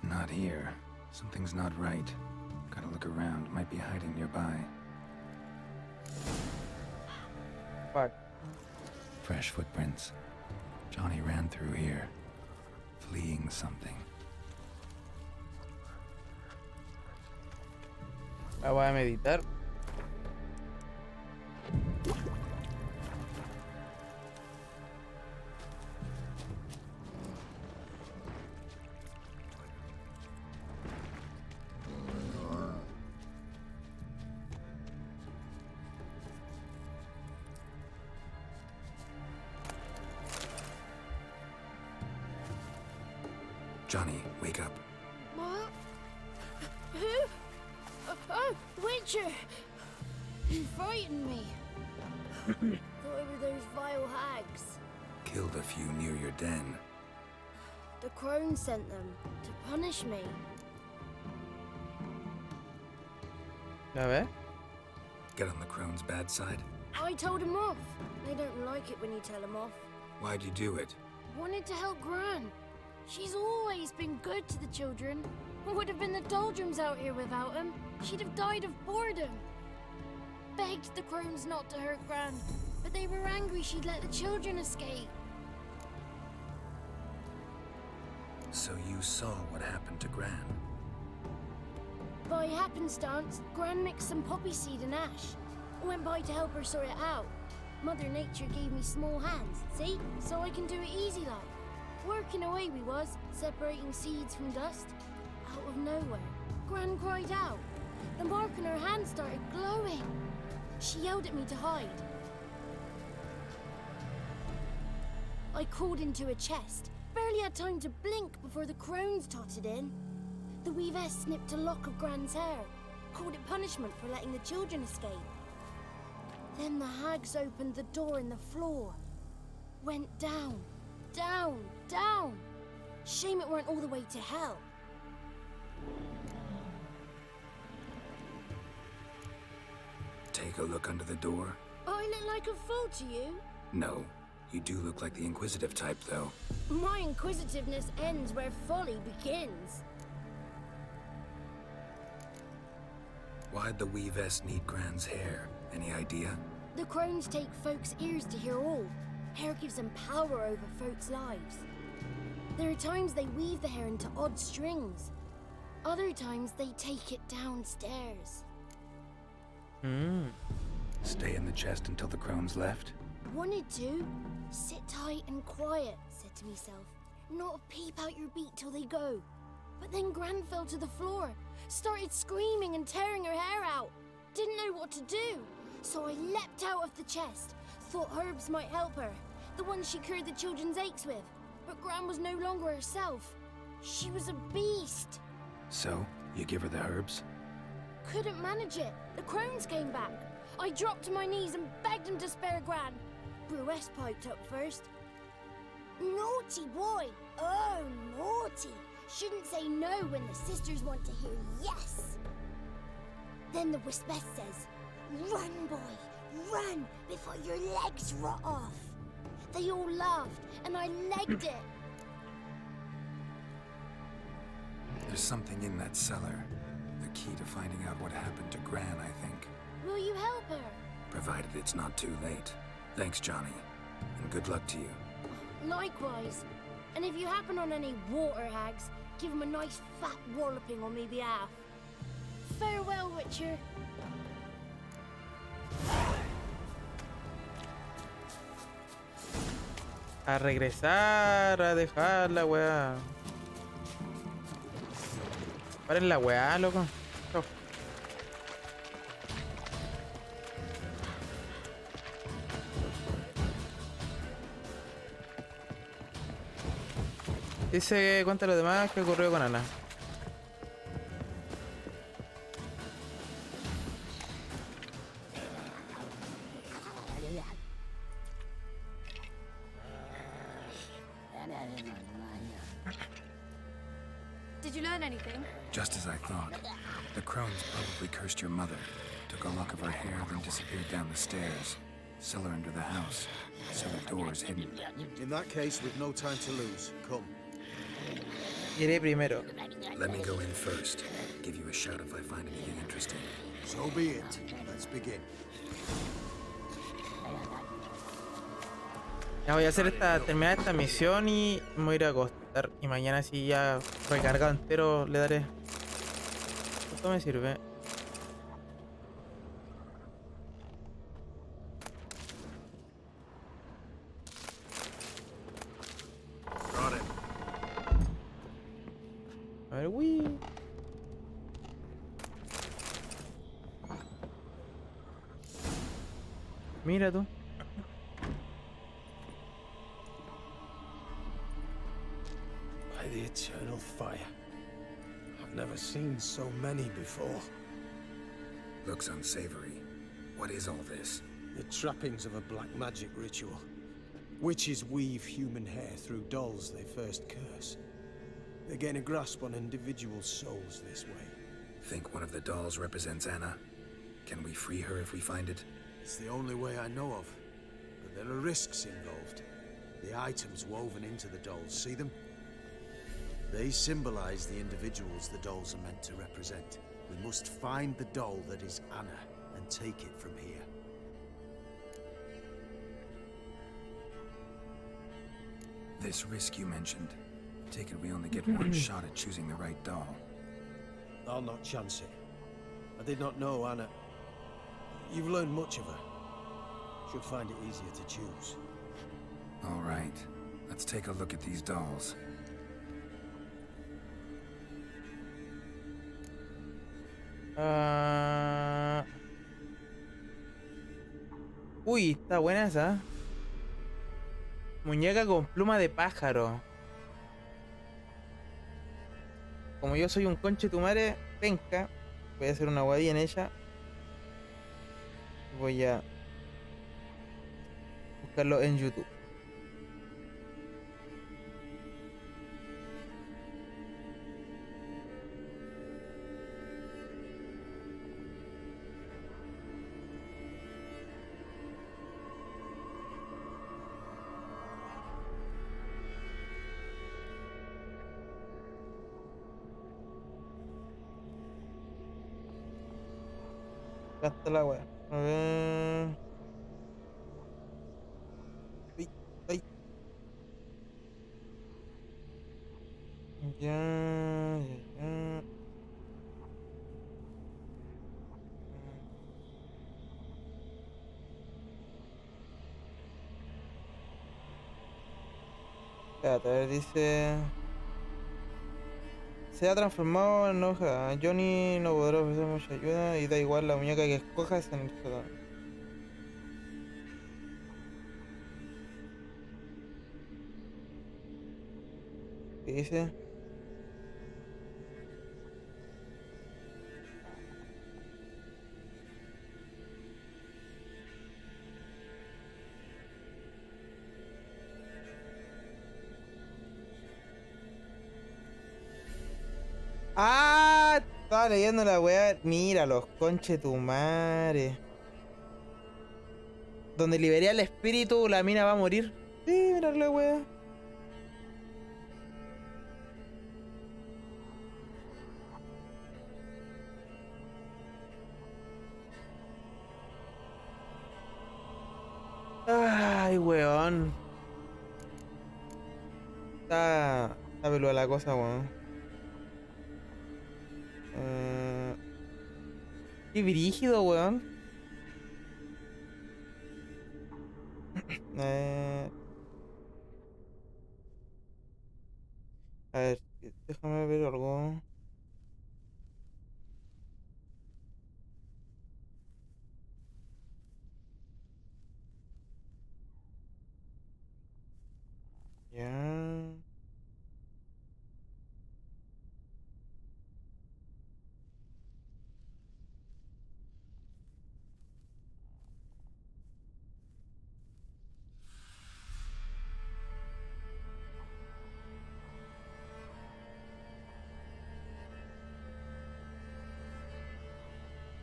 [SPEAKER 6] Not here. Something's not right. Gotta look around. Might be hiding nearby.
[SPEAKER 1] Fuck.
[SPEAKER 6] Fresh footprints. Johnny ran through here. Fleeing something.
[SPEAKER 1] La voy a meditar.
[SPEAKER 6] Johnny, wake up.
[SPEAKER 9] What? Who? Oh, Witcher! You frightened me. Thought it were those vile hags.
[SPEAKER 6] Killed a few near your den.
[SPEAKER 9] The crone sent them to punish me.
[SPEAKER 1] A ver.
[SPEAKER 6] Get on the crone's bad side?
[SPEAKER 9] I told them off. They don't like it when you tell them off.
[SPEAKER 6] Why'd you do it?
[SPEAKER 9] Wanted to help Gran. She's always been good to the children. It would have been the doldrums out here without him. She'd have died of boredom. Begged the crones not to hurt Gran, but they were angry she'd let the children escape.
[SPEAKER 6] So you saw what happened to Gran?
[SPEAKER 9] By happenstance, Gran mixed some poppy seed and ash. I went by to help her sort it out. Mother Nature gave me small hands, see? So I can do it easy like. Working away we was, separating seeds from dust. Out of nowhere, Gran cried out. The mark on her hand started glowing. She yelled at me to hide. I crawled into a chest. Barely had time to blink before the crones totted in. The weavess snipped a lock of Gran's hair. Called it punishment for letting the children escape. Then the hags opened the door in the floor. Went down, down, down. Shame it weren't all the way to hell.
[SPEAKER 6] take a look under the door?
[SPEAKER 9] I look like a fool to you?
[SPEAKER 6] No. You do look like the inquisitive type, though.
[SPEAKER 9] My inquisitiveness ends where folly begins.
[SPEAKER 6] Why'd the Weavess need Gran's hair? Any idea?
[SPEAKER 9] The crones take folks' ears to hear all. Hair gives them power over folks' lives. There are times they weave the hair into odd strings. Other times they take it downstairs.
[SPEAKER 6] Stay in the chest until the crones left?
[SPEAKER 9] Wanted to. Sit tight and quiet, said to myself. Not a peep out your beat till they go. But then Gran fell to the floor, started screaming and tearing her hair out. Didn't know what to do, so I leapt out of the chest. Thought herbs might help her, the ones she cured the children's aches with. But Gran was no longer herself. She was a beast.
[SPEAKER 6] So, you give her the herbs?
[SPEAKER 9] Couldn't manage it. The crones came back. I dropped to my knees and begged him to spare Gran. Bruess piped up first. Naughty boy. Oh, naughty. Shouldn't say no when the sisters want to hear yes. Then the Wispess says, run, boy, run before your legs rot off. They all laughed, and I legged it.
[SPEAKER 6] There's something in that cellar. The key to finding out what happened to Gran, I think.
[SPEAKER 9] Will you help her?
[SPEAKER 6] Provided it's not too late. Thanks, Johnny. And good luck to you.
[SPEAKER 9] Likewise. And if you happen on any water hags, give them a nice fat walloping on me behalf. Farewell, Witcher.
[SPEAKER 1] A regresar, a dejar la weá. Paren la weá, loco. Chao. Dice, cuenta lo demás que ocurrió con Ana.
[SPEAKER 15] Did you learn anything?
[SPEAKER 6] Just as I thought. The crones probably cursed your mother, took a lock of her hair, then disappeared down the stairs. Cellar under the house. Cellar doors hidden.
[SPEAKER 7] In that case, we've no time to lose. Come.
[SPEAKER 1] Iré primero.
[SPEAKER 6] Let me go in first. Give you a shout if I find anything interesting.
[SPEAKER 7] So be it. Let's begin.
[SPEAKER 1] Ya voy a hacer terminar esta misión y me voy a ir a acostar. Y mañana si ya recargado entero le daré. Esto me sirve. A ver, uy. Mira tú.
[SPEAKER 17] By the eternal fire. I've never seen so many before.
[SPEAKER 6] Looks unsavory. What is all this?
[SPEAKER 17] The trappings of a black magic ritual. Witches weave human hair through dolls they first curse. They gain a grasp on individual souls this way.
[SPEAKER 6] Think one of the dolls represents Anna? Can we free her if we find it?
[SPEAKER 7] It's the only way I know of. But there are risks involved. The items woven into the dolls, see them? They symbolize the individuals the dolls are meant to represent. We must find the doll that is Anna and take it from here.
[SPEAKER 6] This risk you mentioned. Take it we only get one shot at choosing the right doll.
[SPEAKER 17] I'll not chance it. I did not know Anna. You've learned much of her. Should find it easier to choose.
[SPEAKER 6] All right. Let's take a look at these dolls.
[SPEAKER 1] Uy, está buena esa. Muñeca con pluma de pájaro. Como yo soy un conche tu madre, penca, voy a hacer una guadilla en ella. Voy a buscarlo en YouTube. Acá está la wea. A ver. Ay, ay. Ya, ya, ya. Espérate, a ver, dice. Se ha transformado en hoja. Johnny no podrá ofrecer mucha ayuda y da igual la muñeca que escojas en el sótano. ¿Qué dice? ¡Ah! Estaba leyendo la weá. Mira, los conche tu madre. Donde liberé al espíritu, la mina va a morir. Sí, mira la weá. Ay, weón. Está peluda la cosa, weón. Eh, qué brígido, weón. Eh, a ver, déjame ver algo. Ya.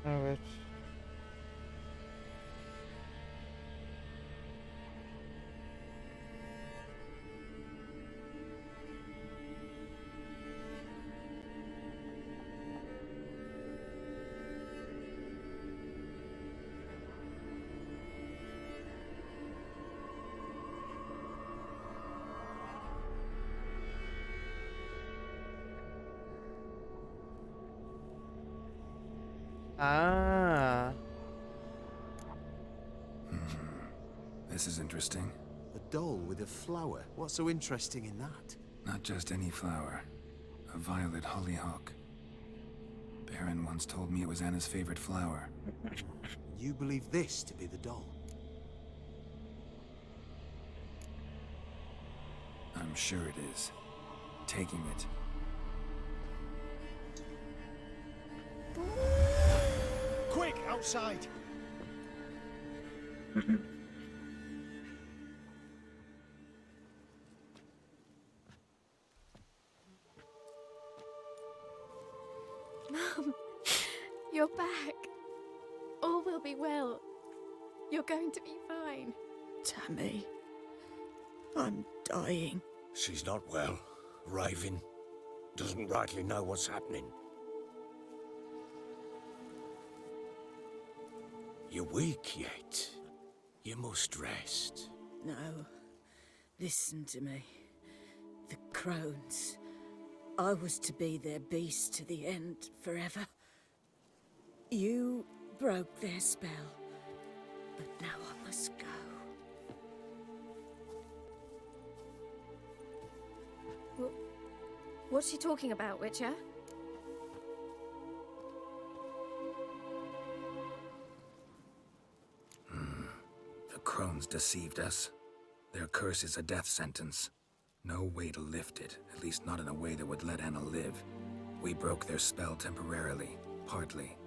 [SPEAKER 1] A ver. Ah.
[SPEAKER 6] This is interesting.
[SPEAKER 13] A doll with a flower. What's so interesting in that?
[SPEAKER 6] Not just any flower. A violet hollyhock. Baron once told me it was Anna's favorite flower.
[SPEAKER 13] You believe this to be the doll?
[SPEAKER 6] I'm sure it is. Taking it.
[SPEAKER 7] Quick, outside!
[SPEAKER 18] Mum, you're back. All will be well. You're going to be fine.
[SPEAKER 7] Tammy, I'm dying.
[SPEAKER 16] She's not well. Raving. Doesn't rightly know what's happening. You're weak yet. You must rest.
[SPEAKER 7] No. Listen to me. The crones. I was to be their beast to the end, forever. You broke their spell. But now I must go.
[SPEAKER 18] What's she talking about, Witcher?
[SPEAKER 6] The crones deceived us. Their curse is a death sentence. No way to lift it, at least not in a way that would let Anna live. We broke their spell temporarily, partly.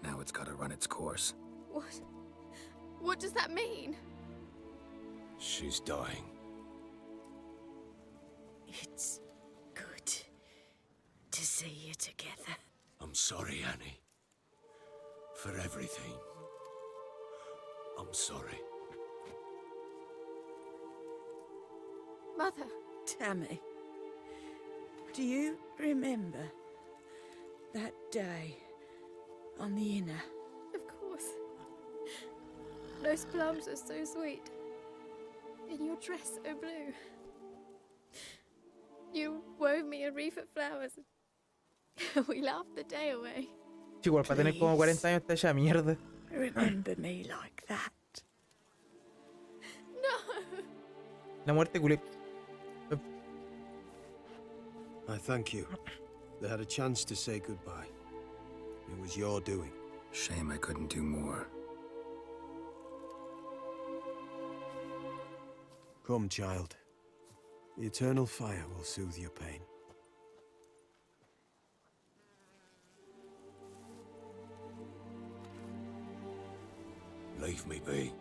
[SPEAKER 6] Now it's gotta run its course.
[SPEAKER 18] What? What does that mean?
[SPEAKER 16] She's dying.
[SPEAKER 7] It's good to see you together.
[SPEAKER 16] I'm sorry, Annie. For everything. I'm sorry.
[SPEAKER 18] Mother.
[SPEAKER 7] Tammy, do you remember that day on the Inner?
[SPEAKER 18] Of course. Those plums are so sweet. And your dress so blue. You wove me a wreath of flowers. We laughed the day away.
[SPEAKER 1] Igual, para tener como 40 años está hecha mierda.
[SPEAKER 7] Remember me like that.
[SPEAKER 18] No!
[SPEAKER 1] La muerte culé.
[SPEAKER 17] I thank you. They had a chance to say goodbye. It was your doing.
[SPEAKER 6] Shame I couldn't do more.
[SPEAKER 17] Come, child. The eternal fire will soothe your pain.
[SPEAKER 16] Leave me be.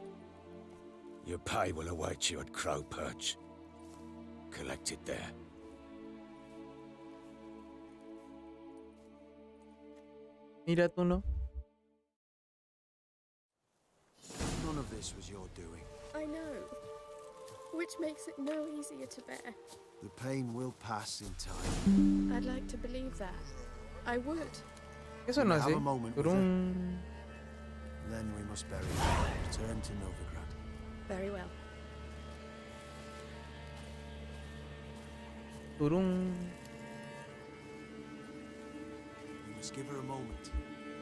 [SPEAKER 16] Your pay will await you at Crow Perch. Collect it there.
[SPEAKER 1] Mira tú, ¿no?
[SPEAKER 17] None of this was your doing.
[SPEAKER 18] I know. Which makes it no easier to bear.
[SPEAKER 17] The pain will pass in time.
[SPEAKER 18] I'd like to believe that. I would.
[SPEAKER 1] Eso no es
[SPEAKER 17] Have
[SPEAKER 1] así.
[SPEAKER 17] a moment with
[SPEAKER 1] Turum.
[SPEAKER 17] Then we must bury her. Return to Novigrad.
[SPEAKER 18] Very well.
[SPEAKER 1] Turum.
[SPEAKER 17] We must give her a moment.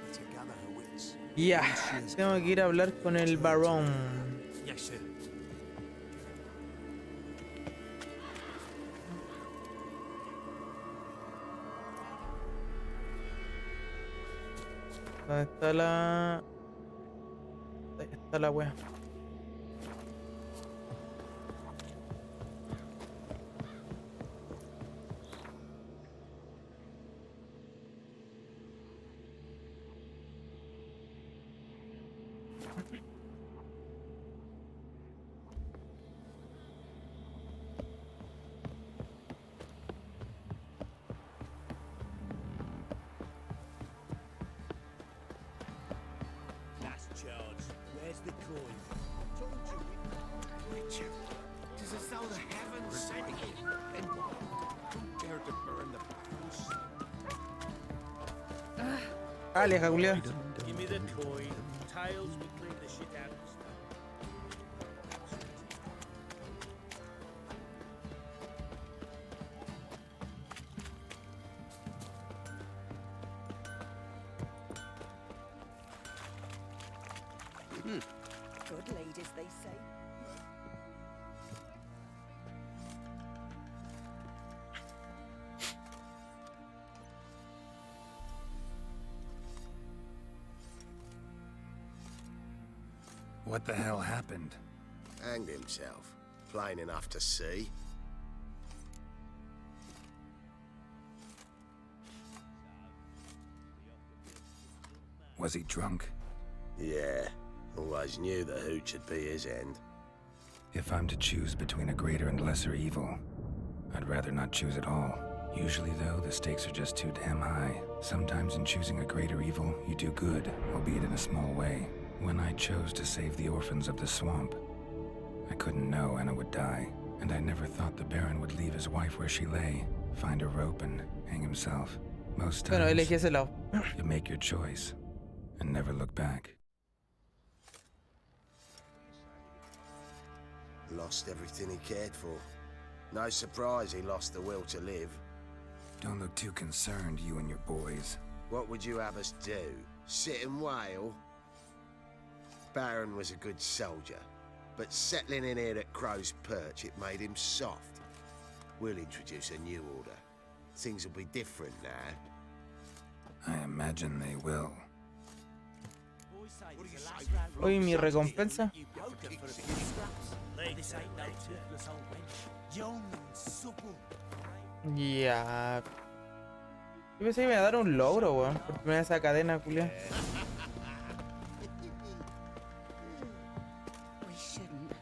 [SPEAKER 17] Let her gather her wits.
[SPEAKER 1] Ya.
[SPEAKER 17] Once she has
[SPEAKER 1] Tengo que ir a hablar con el
[SPEAKER 17] return to
[SPEAKER 1] varón.
[SPEAKER 17] Novigrad.
[SPEAKER 14] Yes, sir.
[SPEAKER 1] ¿Dónde está la...? Ahí está la wea.
[SPEAKER 14] Last charge. Where's the coin? Told you. Richard, it is as though the heavens sent you. And who dared to burn the house?
[SPEAKER 1] Aleja, Julia.
[SPEAKER 8] Give me the coin. Tails will clean the shit out of the stuff.
[SPEAKER 19] Good ladies, they say.
[SPEAKER 6] What the hell happened?
[SPEAKER 12] Hanged himself. Plain enough to see.
[SPEAKER 6] Was he drunk?
[SPEAKER 12] Yeah. Always knew the hooch would be his end.
[SPEAKER 6] If I'm to choose between a greater and lesser evil, I'd rather not choose at all. Usually, though, the stakes are just too damn high. Sometimes in choosing a greater evil, you do good, albeit in a small way. When I chose to save the orphans of the swamp, I couldn't know Anna would die, and I never thought the Baron would leave his wife where she lay, find a rope and hang himself. Most
[SPEAKER 1] Bueno,
[SPEAKER 6] times,
[SPEAKER 1] elegí ese lado.
[SPEAKER 6] you make your choice and never look back.
[SPEAKER 12] Lost everything he cared for. No surprise he lost the will to live.
[SPEAKER 6] Don't look too concerned, you and your boys.
[SPEAKER 12] What would you have us do? Sit and wail? Baron was a good soldier, but settling in here at Crow's Perch, it made him soft. We'll introduce a new order. Things will be different now.
[SPEAKER 6] I imagine they will.
[SPEAKER 1] Oye, mi recompensa. Ya. Yo pensé que me iba a dar un logro, weón. Por primera esa cadena, culia.
[SPEAKER 19] We shouldn't.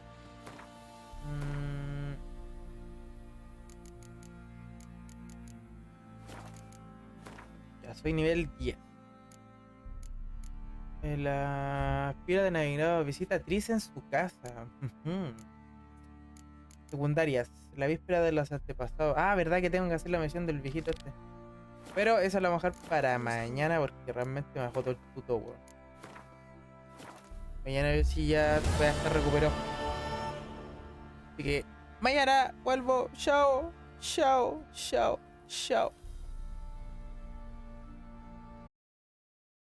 [SPEAKER 1] Ya soy nivel 10. La pira de Navidad visita a Tris en su casa. Secundarias. La víspera de los antepasados. Ah, verdad que tengo que hacer la misión del viejito este. Pero esa la voy a dejar para mañana porque realmente me dejó todo el puto, weón. Mañana a ver si ya voy a estar recuperado. Así que mañana vuelvo. Chao, chao, chao, chao.